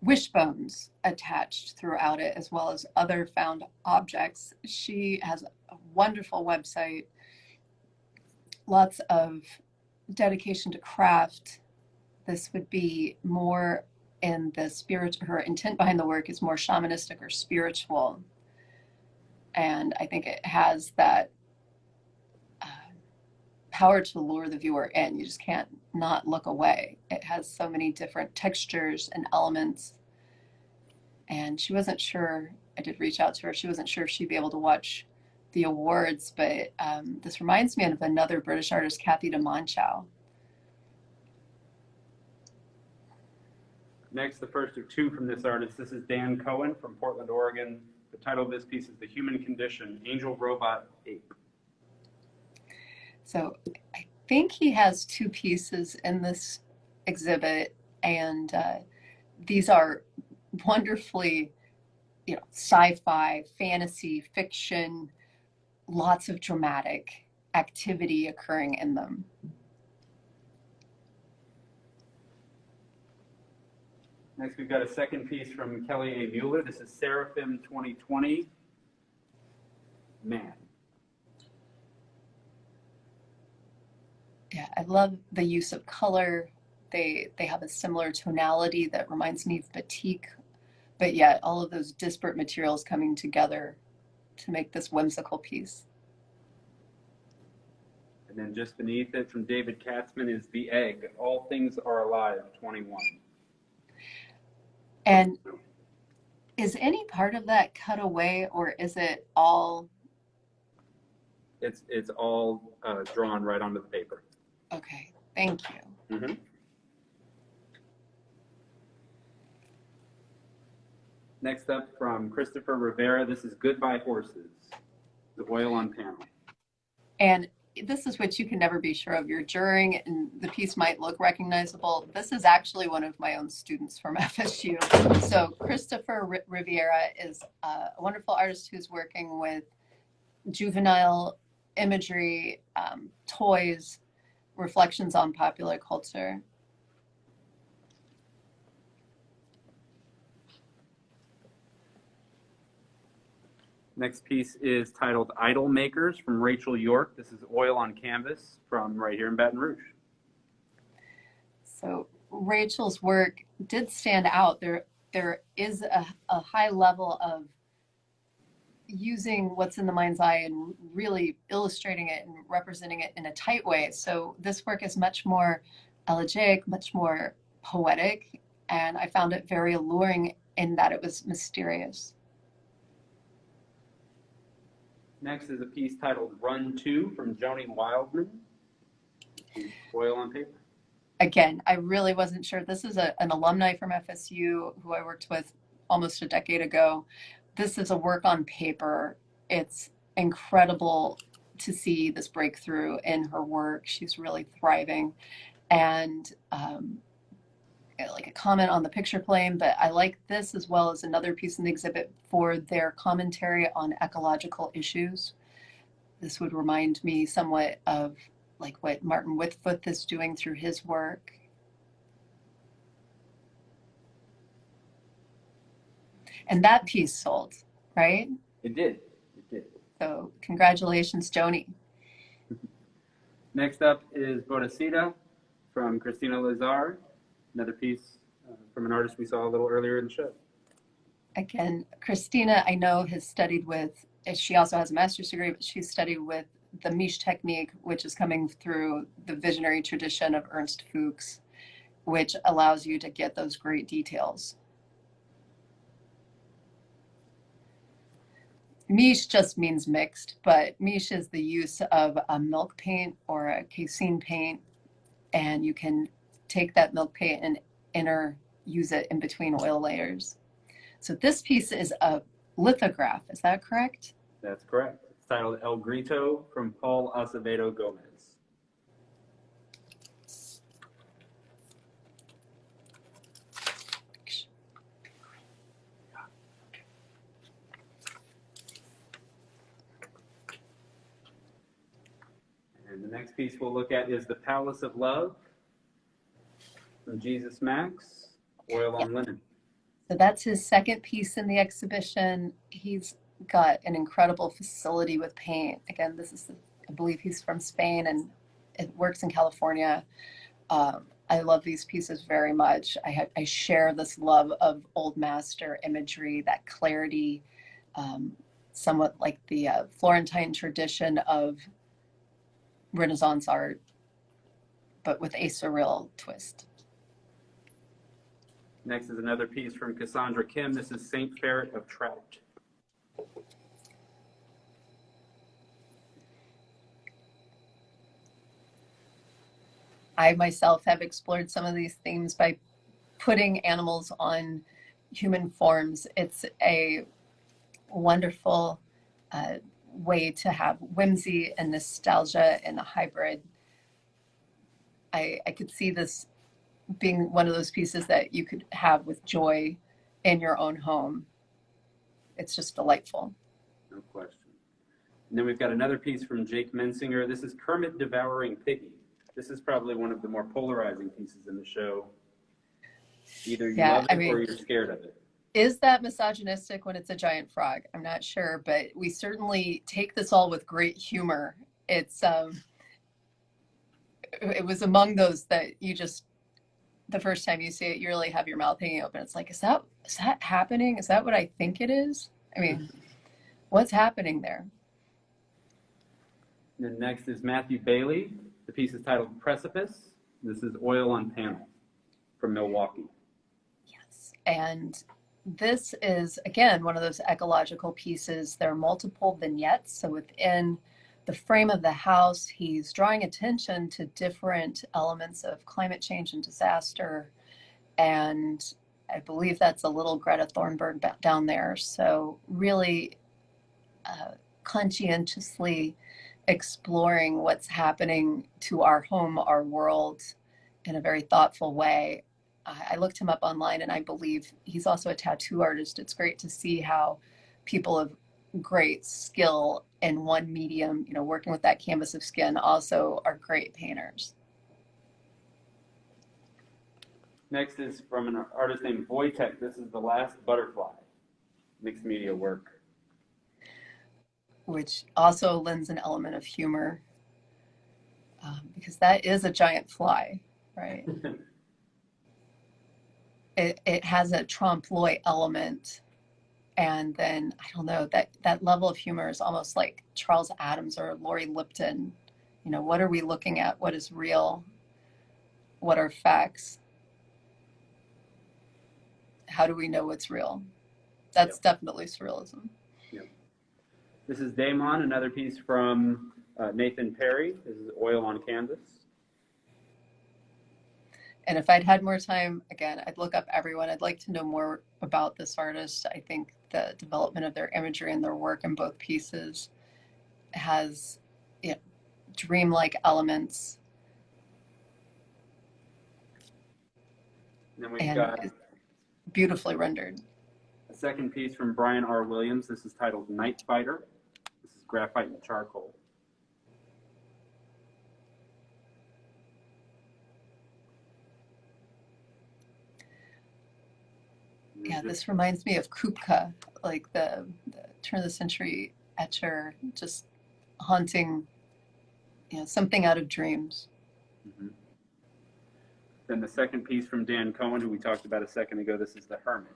wishbones attached throughout it, as well as other found objects. She has a wonderful website, lots of dedication to craft. This would be more in the spirit, her intent behind the work is more shamanistic or spiritual. And I think it has that power to lure the viewer in. You just can't not look away. It has so many different textures and elements. And she wasn't sure, I did reach out to her, she wasn't sure if she'd be able to watch the awards, but this reminds me of another British artist, Kathy DeMonchow. Next, the first of two from this artist. This is Dan Cohen from Portland, Oregon. The title of this piece is The Human Condition, Angel, Robot, Ape. So I think he has two pieces in this exhibit, and these are wonderfully, you know, sci-fi, fantasy, fiction, lots of dramatic activity occurring in them. Next, we've got a second piece from Kelly A. Mueller. This is Seraphim 2020, Man. Yeah, I love the use of color. They have a similar tonality that reminds me of batik, but yet all of those disparate materials coming together to make this whimsical piece. And then just beneath it from David Katzman is The Egg, All Things Are Alive 21. And is any part of that cut away, or is it all? It's all drawn right onto the paper. Okay, thank you. Mm-hmm. Next up from Christopher Rivera, this is Goodbye Horses, the oil on panel. And this is what you can never be sure of. You're juring, and the piece might look recognizable. This is actually one of my own students from FSU. So Christopher Rivera is a wonderful artist who's working with juvenile imagery, toys, reflections on popular culture. Next piece is titled Idol Makers from Rachel York. This is oil on canvas from right here in Baton Rouge. So Rachel's work did stand out. There is a high level of using what's in the mind's eye and really illustrating it and representing it in a tight way. So this work is much more elegiac, much more poetic, and I found it very alluring in that it was mysterious. Next is a piece titled Run 2 from Joanie Wildman. Oil on paper. Again, I really wasn't sure. This is an alumni from FSU who I worked with almost a decade ago. This is a work on paper. It's incredible to see this breakthrough in her work. She's really thriving. And like a comment on the picture plane, but I like this as well as another piece in the exhibit for their commentary on ecological issues. This would remind me somewhat of like what Martin Whitfoot is doing through his work. And that piece sold, right? It did. It did. So congratulations, Joanie. Next up is Bobducette from Christina Lazar. Another piece from an artist we saw a little earlier in the show. Again, Christina, I know, has studied with, she also has a master's degree, but she's studied with the Miche technique, which is coming through the visionary tradition of Ernst Fuchs, which allows you to get those great details. Miche just means mixed, but miche is the use of a milk paint or a casein paint, and you can take that milk paint and use it in between oil layers. So this piece is a lithograph, is that correct? That's correct. It's titled El Grito from Paul Acevedo Gomez. And the next piece we'll look at is The Palace of Love from Zeus Max, oil on linen. So that's his second piece in the exhibition. He's got an incredible facility with paint. Again, this is, I believe he's from Spain and it works in California. I love these pieces very much. I share this love of old master imagery, that clarity, somewhat like the Florentine tradition of Renaissance art, but with a surreal twist. Next is another piece from Cassandra Kim. This is Fair of Trout. I myself have explored some of these themes by putting animals on human forms. It's a wonderful way to have whimsy and nostalgia in a hybrid. I could see this being one of those pieces that you could have with joy in your own home. It's just delightful. No question. And then we've got another piece from Jake Mensinger. This is Kermit Devouring Piggy. This is probably one of the more polarizing pieces in the show. Either you love it or you're scared of it. Is that misogynistic when it's a giant frog? I'm not sure, but we certainly take this all with great humor. It's it was among those that you just, the first time you see it, you really have your mouth hanging open. It's like, is that happening? Is that what I think it is? I mean, what's happening there? And then next is Matthew Bailey. The piece is titled Precipice. This is oil on panel from Milwaukee. Yes, and this is, again, one of those ecological pieces. There are multiple vignettes. So within the frame of the house, he's drawing attention to different elements of climate change and disaster. And I believe that's a little Greta Thunberg down there. So really conscientiously exploring what's happening to our home, our world, in a very thoughtful way. I looked him up online, and I believe he's also a tattoo artist. It's great to see how people of great skill in one medium, working with that canvas of skin, also are great painters. Next is from an artist named Wojtek. This is The Last Butterfly, mixed media work. which also lends an element of humor, because that is a giant fly, right? It has a trompe-l'oeil element, and then I don't know, that level of humor is almost like Charles Addams or Lori Lipton. You know, what are we looking at? What is real? What are facts? How do we know what's real? That's definitely surrealism. Yep. This is Daemon, another piece from Nathan Perry. This is oil on canvas. And if I'd had more time, again, I'd look up everyone. I'd like to know more about this artist. I think the development of their imagery and their work in both pieces has, you know, dreamlike elements. And then we've got beautifully rendered. a second piece from Brian R. Williams. This is titled Night Fighter. This is graphite and charcoal. Yeah, this reminds me of Kupka, like the turn of the century etcher, just haunting, you know, something out of dreams. Mm-hmm. Then the second piece from Dan Cohen, who we talked about a second ago, this is The Hermit,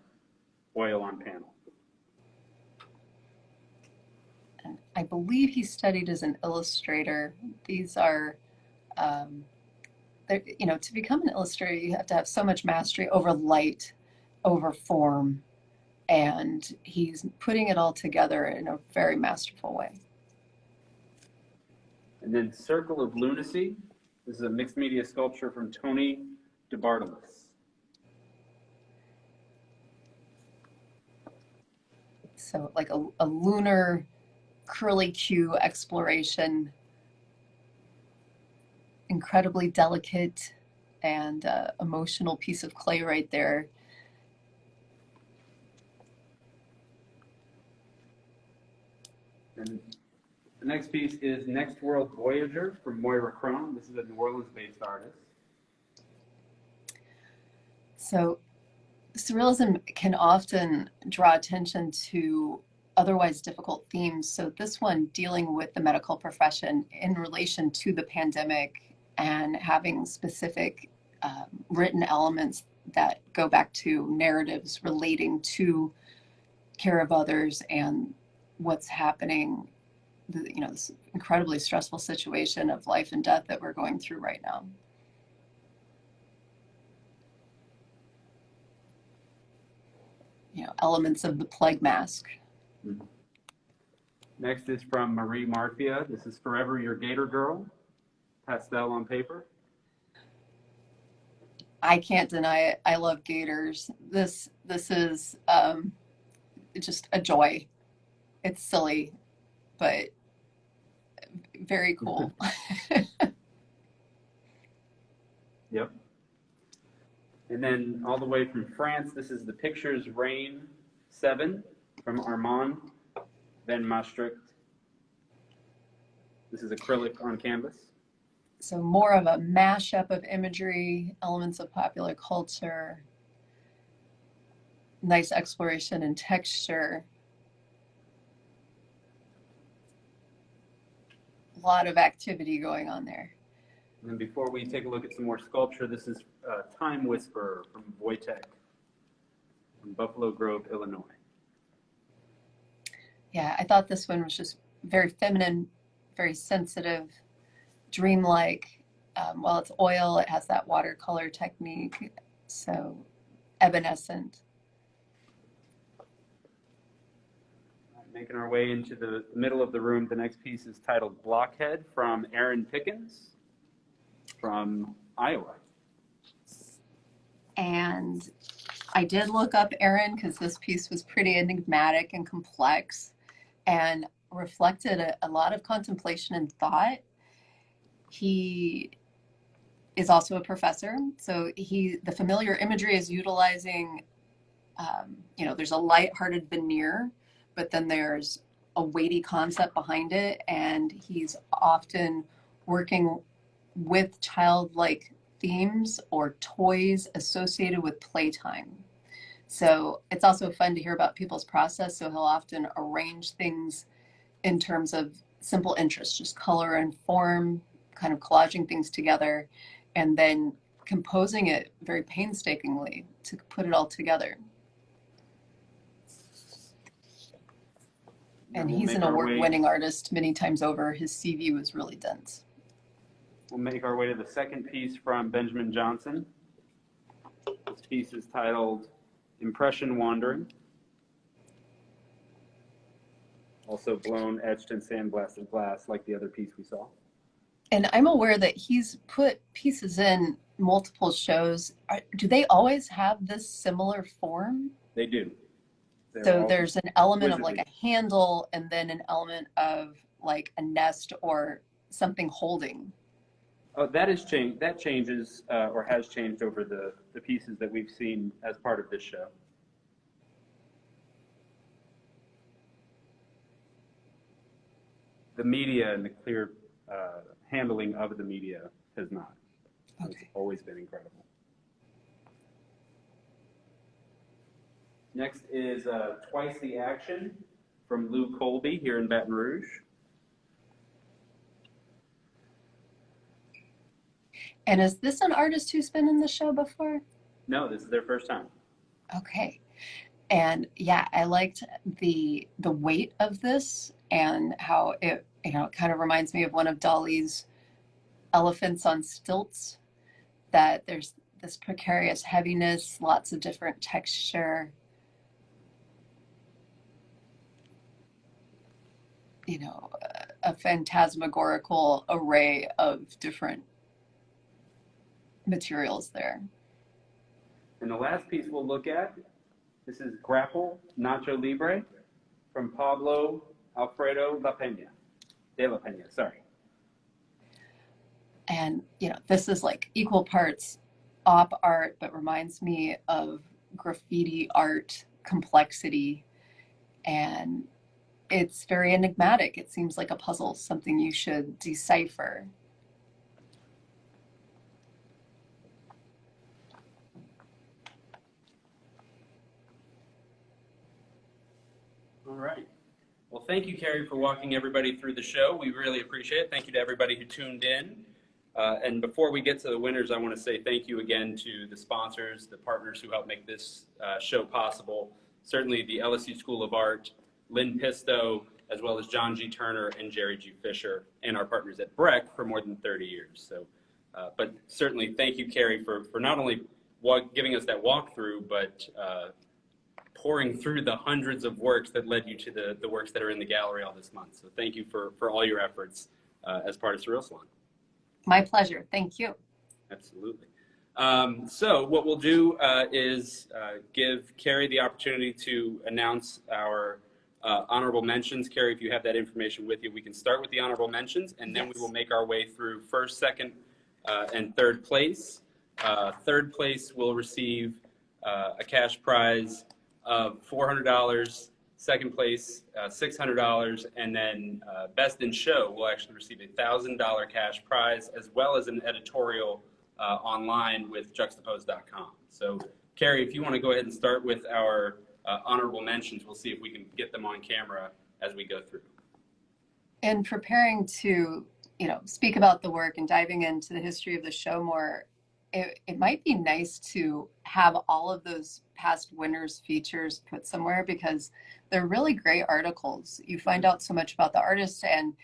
oil on panel. And I believe he studied as an illustrator. These are, you know, to become an illustrator, you have to have so much mastery over light, over form, and he's putting it all together in a very masterful way. And then Circle of Lunacy. This is a mixed media sculpture from Tony DeBartolus. So like a lunar curly Q exploration, incredibly delicate and emotional piece of clay right there. And the next piece is Next World Voyager from Moira Crone. This is a New Orleans-based artist. So surrealism can often draw attention to otherwise difficult themes. So this one dealing with the medical profession in relation to the pandemic and having specific written elements that go back to narratives relating to care of others and what's happening, you know, this incredibly stressful situation of life and death that we're going through right now. You know, elements of the plague mask. Mm-hmm. Next is from Marie Marfia. This is Forever Your Gator Girl, pastel on paper. I can't deny it. I love gators. This is just a joy. It's silly, but very cool. Yep. And then all the way from France, this is the Pictures Reign 7 from Armand Van Maastricht. This is acrylic on canvas. So more of a mashup of imagery, elements of popular culture, nice exploration and texture. A lot of activity going on there. And then before we take a look at some more sculpture, this is Time Whisperer from Wojtek from Buffalo Grove, Illinois. Yeah, I thought this one was just very feminine, very sensitive, dreamlike. While it's oil, it has that watercolor technique, so evanescent. Making our way into the middle of the room, the next piece is titled Blockhead from Aaron Pickens from Iowa. And I did look up Aaron because this piece was pretty enigmatic and complex and reflected a lot of contemplation and thought. He is also a professor, so the familiar imagery is utilizing, you know, there's a lighthearted veneer, but then there's a weighty concept behind it, and he's often working with childlike themes or toys associated with playtime. So it's also fun to hear about people's process. So he'll often arrange things in terms of simple interests, just color and form, kind of collaging things together, and then composing it very painstakingly to put it all together. And We'll he's an make our way- award-winning artist many times over. His CV was really dense. We'll make our way to the second piece from Benjamin Johnson. This piece is titled Impression Wandering. Also blown, etched, and sandblasted glass like the other piece we saw. And I'm aware that he's put pieces in multiple shows. Do they always have this similar form? They do. So there's an element of exquisitely- like a handle and then an element of like a nest or something holding. Oh, that is changed. That changes or has changed over the pieces that we've seen as part of this show. The media and the clear handling of the media has not. It's Okay. always been incredible. Next is Twice the Action from Lou Colby here in Baton Rouge. And is this an artist who's been in the show before? No, this is their first time. Okay. And yeah, I liked the weight of this and how it, you know, it kind of reminds me of one of Dali's elephants on stilts, that there's this precarious heaviness, lots of different texture. You know, a phantasmagorical array of different materials there. And the last piece we'll look at, this is Grapple Nacho Libre from Pablo Alfredo de la Peña, sorry. And, you know, this is like equal parts op art, but reminds me of graffiti art complexity. And it's very enigmatic. It seems like a puzzle, something you should decipher. All right. Well, thank you, Carrie, for walking everybody through the show. We really appreciate it. Thank you to everybody who tuned in. And before we get to the winners, I want to say thank you again to the sponsors, the partners who helped make this show possible. Certainly the LSU School of Art, Lynn Pisto, as well as John G. Turner and Jerry G. Fisher, and our partners at Breck for more than 30 years. So, but certainly thank you, Carrie, for not only giving us that walkthrough, but pouring through the hundreds of works that led you to the works that are in the gallery all this month. So thank you for all your efforts as part of Surreal Salon. My pleasure. Thank you. Absolutely. So what we'll do is give Carrie the opportunity to announce our honorable mentions. Carrie, if you have that information with you, we can start with the honorable mentions, and then we will make our way through first, second, and third place. Third place will receive a cash prize of $400, second place $600, and then best in show will actually receive a $1,000 cash prize, as well as an editorial online with juxtapose.com. So Carrie, if you want to go ahead and start with our honorable mentions, we'll see if we can get them on camera as we go through. In preparing to, you know, speak about the work and diving into the history of the show more, it might be nice to have all of those past winners' features put somewhere, because they're really great articles. You find out so much about the artist, and,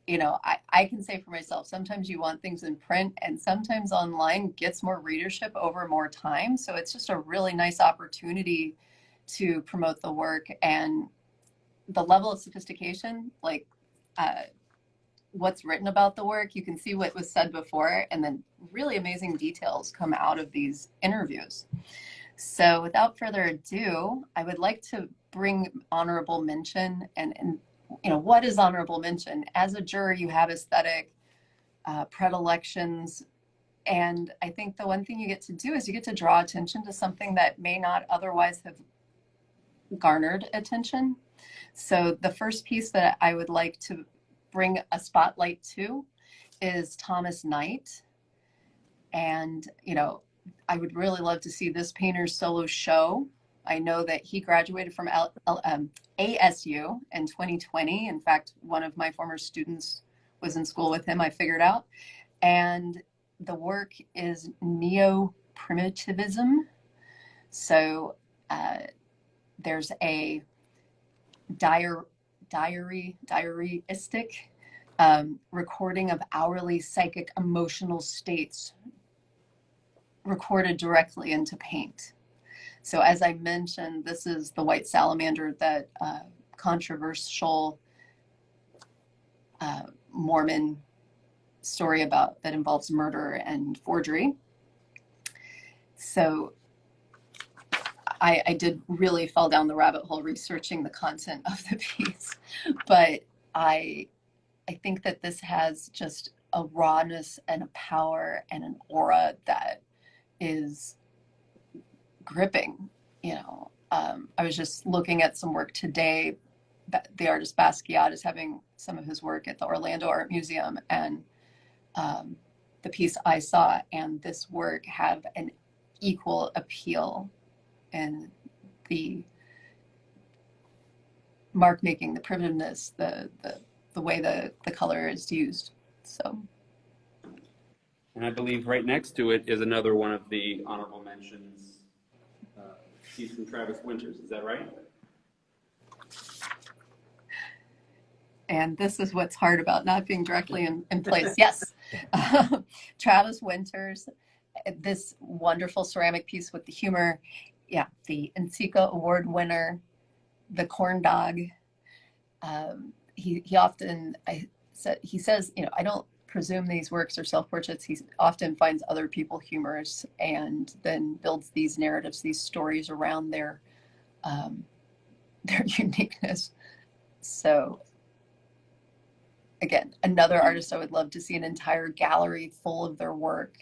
you know, I can say for myself, sometimes you want things in print, and sometimes online gets more readership over more time. So it's just a really nice opportunity to promote the work, and the level of sophistication, like what's written about the work, you can see what was said before, and then really amazing details come out of these interviews. So without further ado, I would like to bring honorable mention, and you know, what is honorable mention? As a juror, you have aesthetic predilections, and I think the one thing you get to do is you get to draw attention to something that may not otherwise have garnered attention. So the first piece that I would like to bring a spotlight to is Thomas Knight. And, you know, I would really love to see this painter's solo show I know that he graduated from ASU in 2020. In fact, one of my former students was in school with him, I figured out. And the work is neo-primitivism. So there's a diaristic recording of hourly psychic emotional states recorded directly into paint. So as I mentioned, this is the white salamander, that controversial Mormon story about that involves murder and forgery. So I did really fall down the rabbit hole researching the content of the piece, but I think that this has just a rawness and a power and an aura that is gripping. You know, I was just looking at some work today. The artist Basquiat is having some of his work at the Orlando Art Museum, and the piece I saw and this work have an equal appeal in the mark making, the primitiveness, the way the color is used. So. And I believe right next to it is another one of the honorable mentions, piece from Travis Winters. Is that right? And this is what's hard about not being directly in place. Yes. Travis Winters, this wonderful ceramic piece with the humor. Yeah, the Ensica Award winner, the corn dog. He often, he says, you know, I don't presume these works are self-portraits. He often finds other people humorous and then builds these narratives, these stories around their uniqueness. So again, another artist I would love to see an entire gallery full of their work.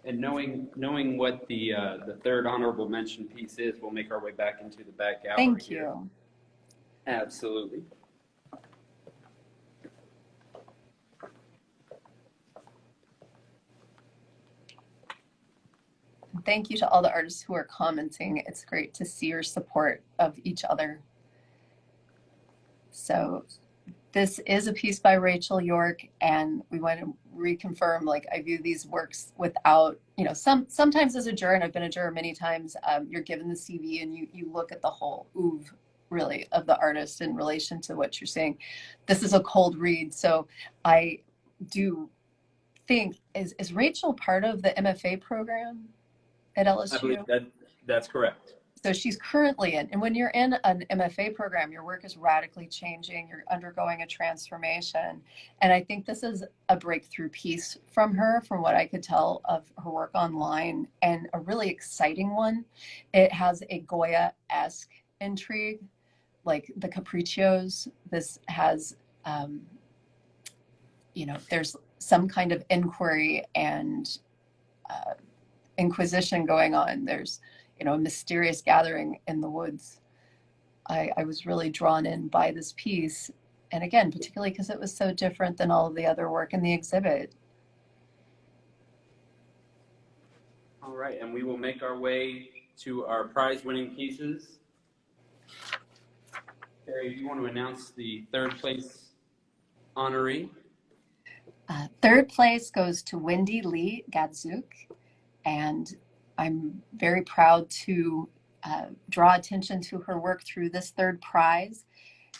And knowing what the third honorable mention piece is, we'll make our way back into the back gallery. Thank you. Here. Absolutely. Thank you to all the artists who are commenting. It's great to see your support of each other. So this is a piece by Rachel York, and we want to reconfirm, like, I view these works without, you know, sometimes as a juror, and I've been a juror many times, you're given the CV and you look at the whole oeuvre, really, of the artist in relation to what you're saying. This is a cold read, so I do think, is Rachel part of the MFA program at LSU? I believe that's correct. So she's currently in, and when you're in an MFA program, your work is radically changing. You're undergoing a transformation. And I think this is a breakthrough piece from her, from what I could tell of her work online, and a really exciting one. It has a Goya-esque intrigue, like the Capriccios. This has, you know, there's some kind of inquiry and inquisition going on. There's, you know, a mysterious gathering in the woods. I was really drawn in by this piece. And again, particularly because it was so different than all of the other work in the exhibit. All right, and we will make our way to our prize-winning pieces. Carrie, do you want to announce the third place honoree? Third place goes to Wendy Lee Gadzook, and I'm very proud to draw attention to her work through this third prize.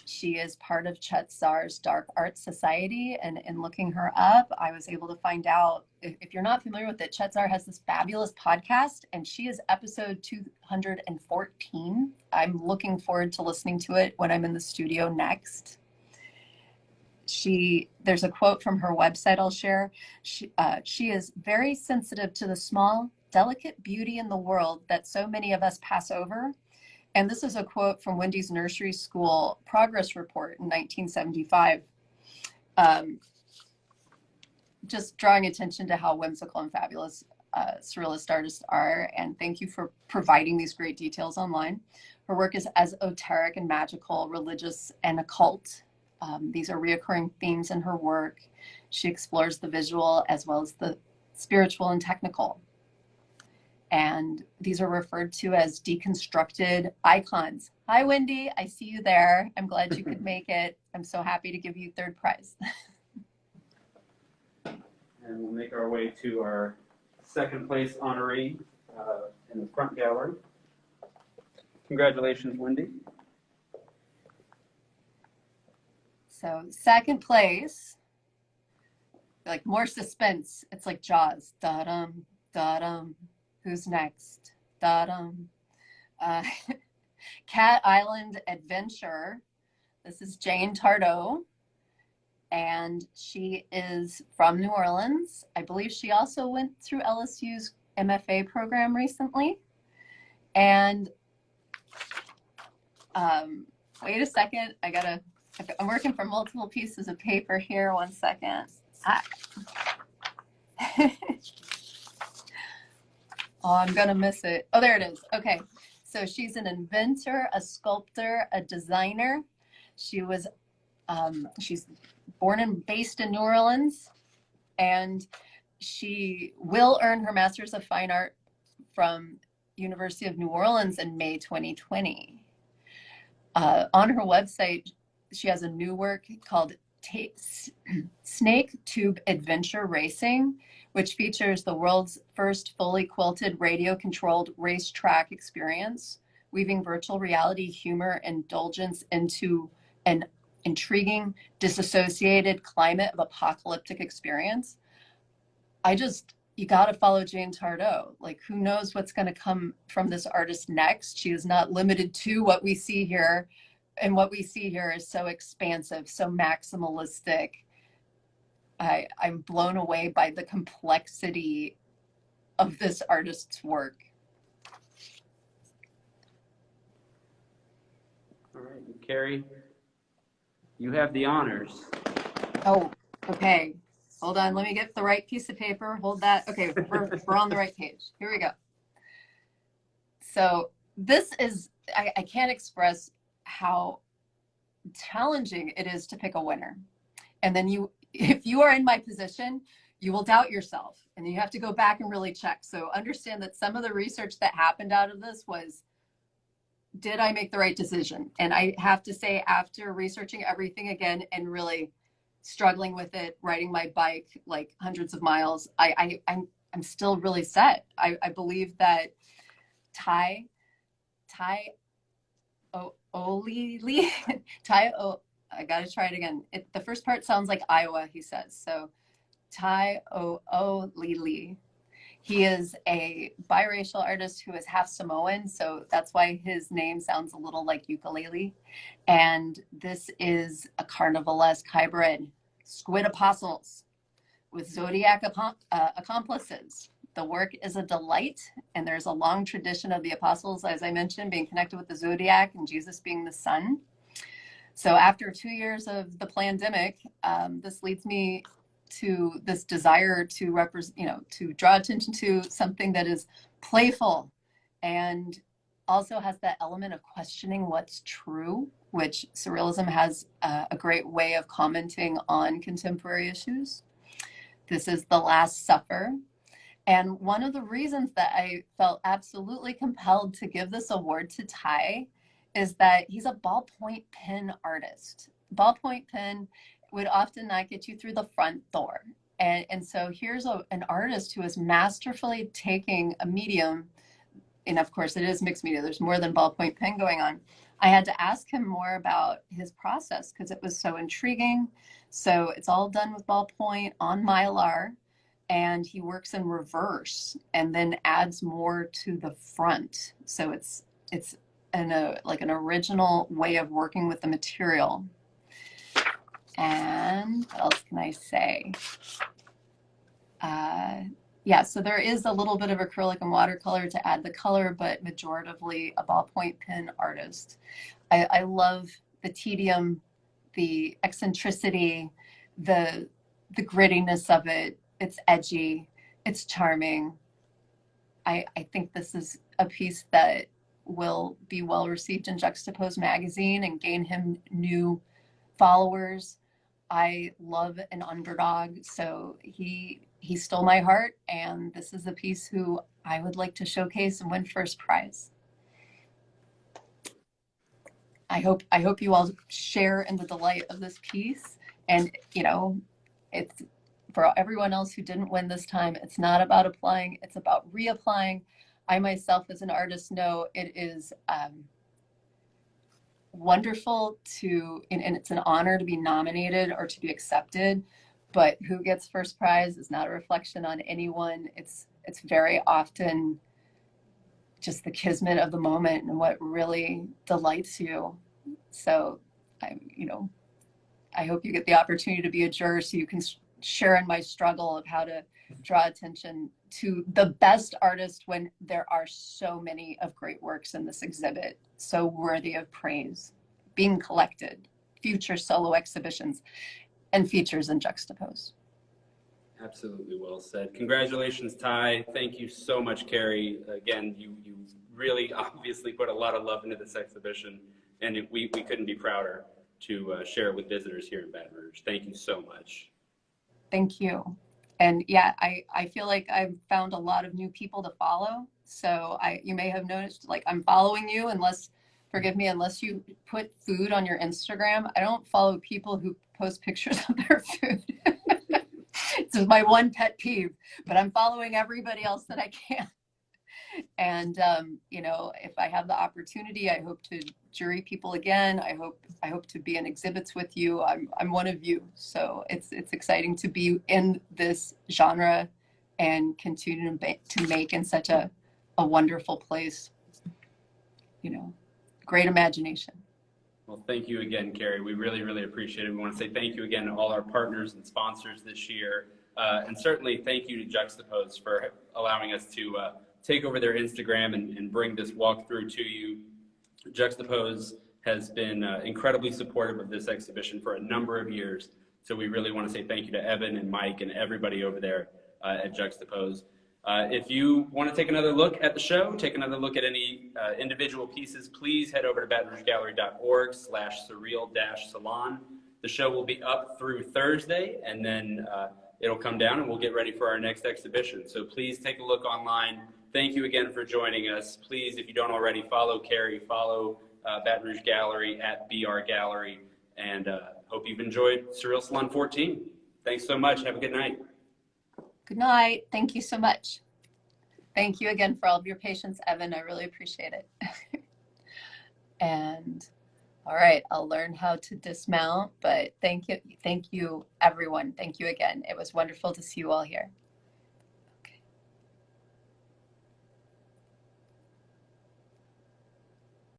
She is part of Chet Zar's Dark Art Society, and in looking her up, I was able to find out, if you're not familiar with it, Chet Zar has this fabulous podcast, and she is episode 214. I'm looking forward to listening to it when I'm in the studio next. There's a quote from her website I'll share. She is very sensitive to the small, delicate beauty in the world that so many of us pass over. And this is a quote from Wendy's nursery school progress report in 1975. Just drawing attention to how whimsical and fabulous surrealist artists are. And thank you for providing these great details online. Her work is esoteric and magical, religious and occult. These are reoccurring themes in her work. She explores the visual as well as the spiritual and technical. And these are referred to as deconstructed icons. Hi, Wendy. I see you there. I'm glad you could make it. I'm so happy to give you third prize. And we'll make our way to our second place honoree in the front gallery. Congratulations, Wendy. So second place, like more suspense. It's like Jaws. Da-dum, da-dum. Who's next? Da-dum. Cat Island Adventure. This is Jane Tardo, and she is from New Orleans. I believe she also went through LSU's MFA program recently. And wait a second, I'm working from multiple pieces of paper here. 1 second. Oh, I'm gonna miss it. Oh, there it is. Okay. So she's an inventor, a sculptor, a designer. She's born and based in New Orleans, and she will earn her Master's of Fine Art from University of New Orleans in May 2020. On her website, she has a new work called Snake Tube Adventure Racing, which features the world's first fully quilted radio-controlled racetrack experience, weaving virtual reality humor indulgence into an intriguing, disassociated climate of apocalyptic experience. You got to follow Jane Tardo. Like, who knows what's going to come from this artist next? She is not limited to what we see here. And what we see here is so expansive, so maximalistic. I'm blown away by the complexity of this artist's work. All right, Carrie, you have the honors. Oh, okay. Hold on, let me get the right piece of paper. Hold that. Okay, we're on the right page. Here we go. So this is, I can't express how challenging it is to pick a winner. And then if you are in my position, you will doubt yourself and you have to go back and really check. So understand that some of the research that happened out of this was, did I make the right decision? And I have to say, after researching everything again and really struggling with it, riding my bike like hundreds of miles, I'm still really set. I believe that I gotta try it again. The first part sounds like Iowa, he says. So Tai O Lili. He is a biracial artist who is half Samoan, so that's why his name sounds a little like ukulele. And this is a carnivalesque hybrid. Squid apostles with zodiac accomplices. The work is a delight, and there's a long tradition of the apostles, as I mentioned, being connected with the zodiac and Jesus being the sun. So after 2 years of the pandemic, this leads me to this desire to to draw attention to something that is playful and also has that element of questioning what's true, which Surrealism has a great way of commenting on contemporary issues. This is The Last Supper. And one of the reasons that I felt absolutely compelled to give this award to Tai is that he's a ballpoint pen artist. Ballpoint pen would often not get you through the front door. And so here's an artist who is masterfully taking a medium, and of course it is mixed media, there's more than ballpoint pen going on. I had to ask him more about his process because it was so intriguing. So it's all done with ballpoint on Mylar, and he works in reverse and then adds more to the front. So it's like an original way of working with the material. And what else can I say? Yeah, so there is a little bit of acrylic and watercolor to add the color, but majoritively a ballpoint pen artist. I love the tedium, the eccentricity, the grittiness of it. It's edgy, it's charming. I think this is a piece that will be well received in Juxtapose magazine and gain him new followers. I love an underdog, so he stole my heart, and this is a piece who I would like to showcase and win first prize. I hope you all share in the delight of this piece, and it's for everyone else who didn't win this time. It's not about applying; it's about reapplying. I myself, as an artist, know it is wonderful and it's an honor to be nominated or to be accepted, but who gets first prize is not a reflection on anyone. It's very often just the kismet of the moment and what really delights you. So I hope you get the opportunity to be a juror so you can share in my struggle of how to draw attention to the best artist when there are so many of great works in this exhibit, so worthy of praise, being collected, future solo exhibitions, and features and Juxtapose. Absolutely, well said. Congratulations, Ty. Thank you so much, Carrie. Again, you really obviously put a lot of love into this exhibition, and we couldn't be prouder to share it with visitors here in Baton Rouge. Thank you so much. Thank you. And yeah, I feel like I've found a lot of new people to follow. So you may have noticed, like, I'm following you forgive me, unless you put food on your Instagram. I don't follow people who post pictures of their food. It's my one pet peeve, but I'm following everybody else that I can. And if I have the opportunity, I hope to jury people again. I hope to be in exhibits with you. I'm one of you, so it's exciting to be in this genre and continue to make in such a wonderful place. Great imagination. Well, thank you again, Carrie. We really, really appreciate it. We want to say thank you again to all our partners and sponsors this year. And certainly thank you to Juxtapose for allowing us to take over their Instagram and bring this walkthrough to you. Juxtapose has been incredibly supportive of this exhibition for a number of years. So we really want to say thank you to Evan and Mike and everybody over there at Juxtapose. If you want to take another look at the show, take another look at any individual pieces, please head over to batonrougegallery.org/surreal-salon. The show will be up through Thursday, and then it'll come down and we'll get ready for our next exhibition. So please take a look online. Thank you again for joining us. Please, if you don't already, follow Carrie, follow Baton Rouge Gallery at BR Gallery, and hope you've enjoyed Surreal Salon 14. Thanks so much. Have a good night. Good night. Thank you so much. Thank you again for all of your patience, Evan. I really appreciate it. And all right, I'll learn how to dismount, but thank you, everyone. Thank you again. It was wonderful to see you all here.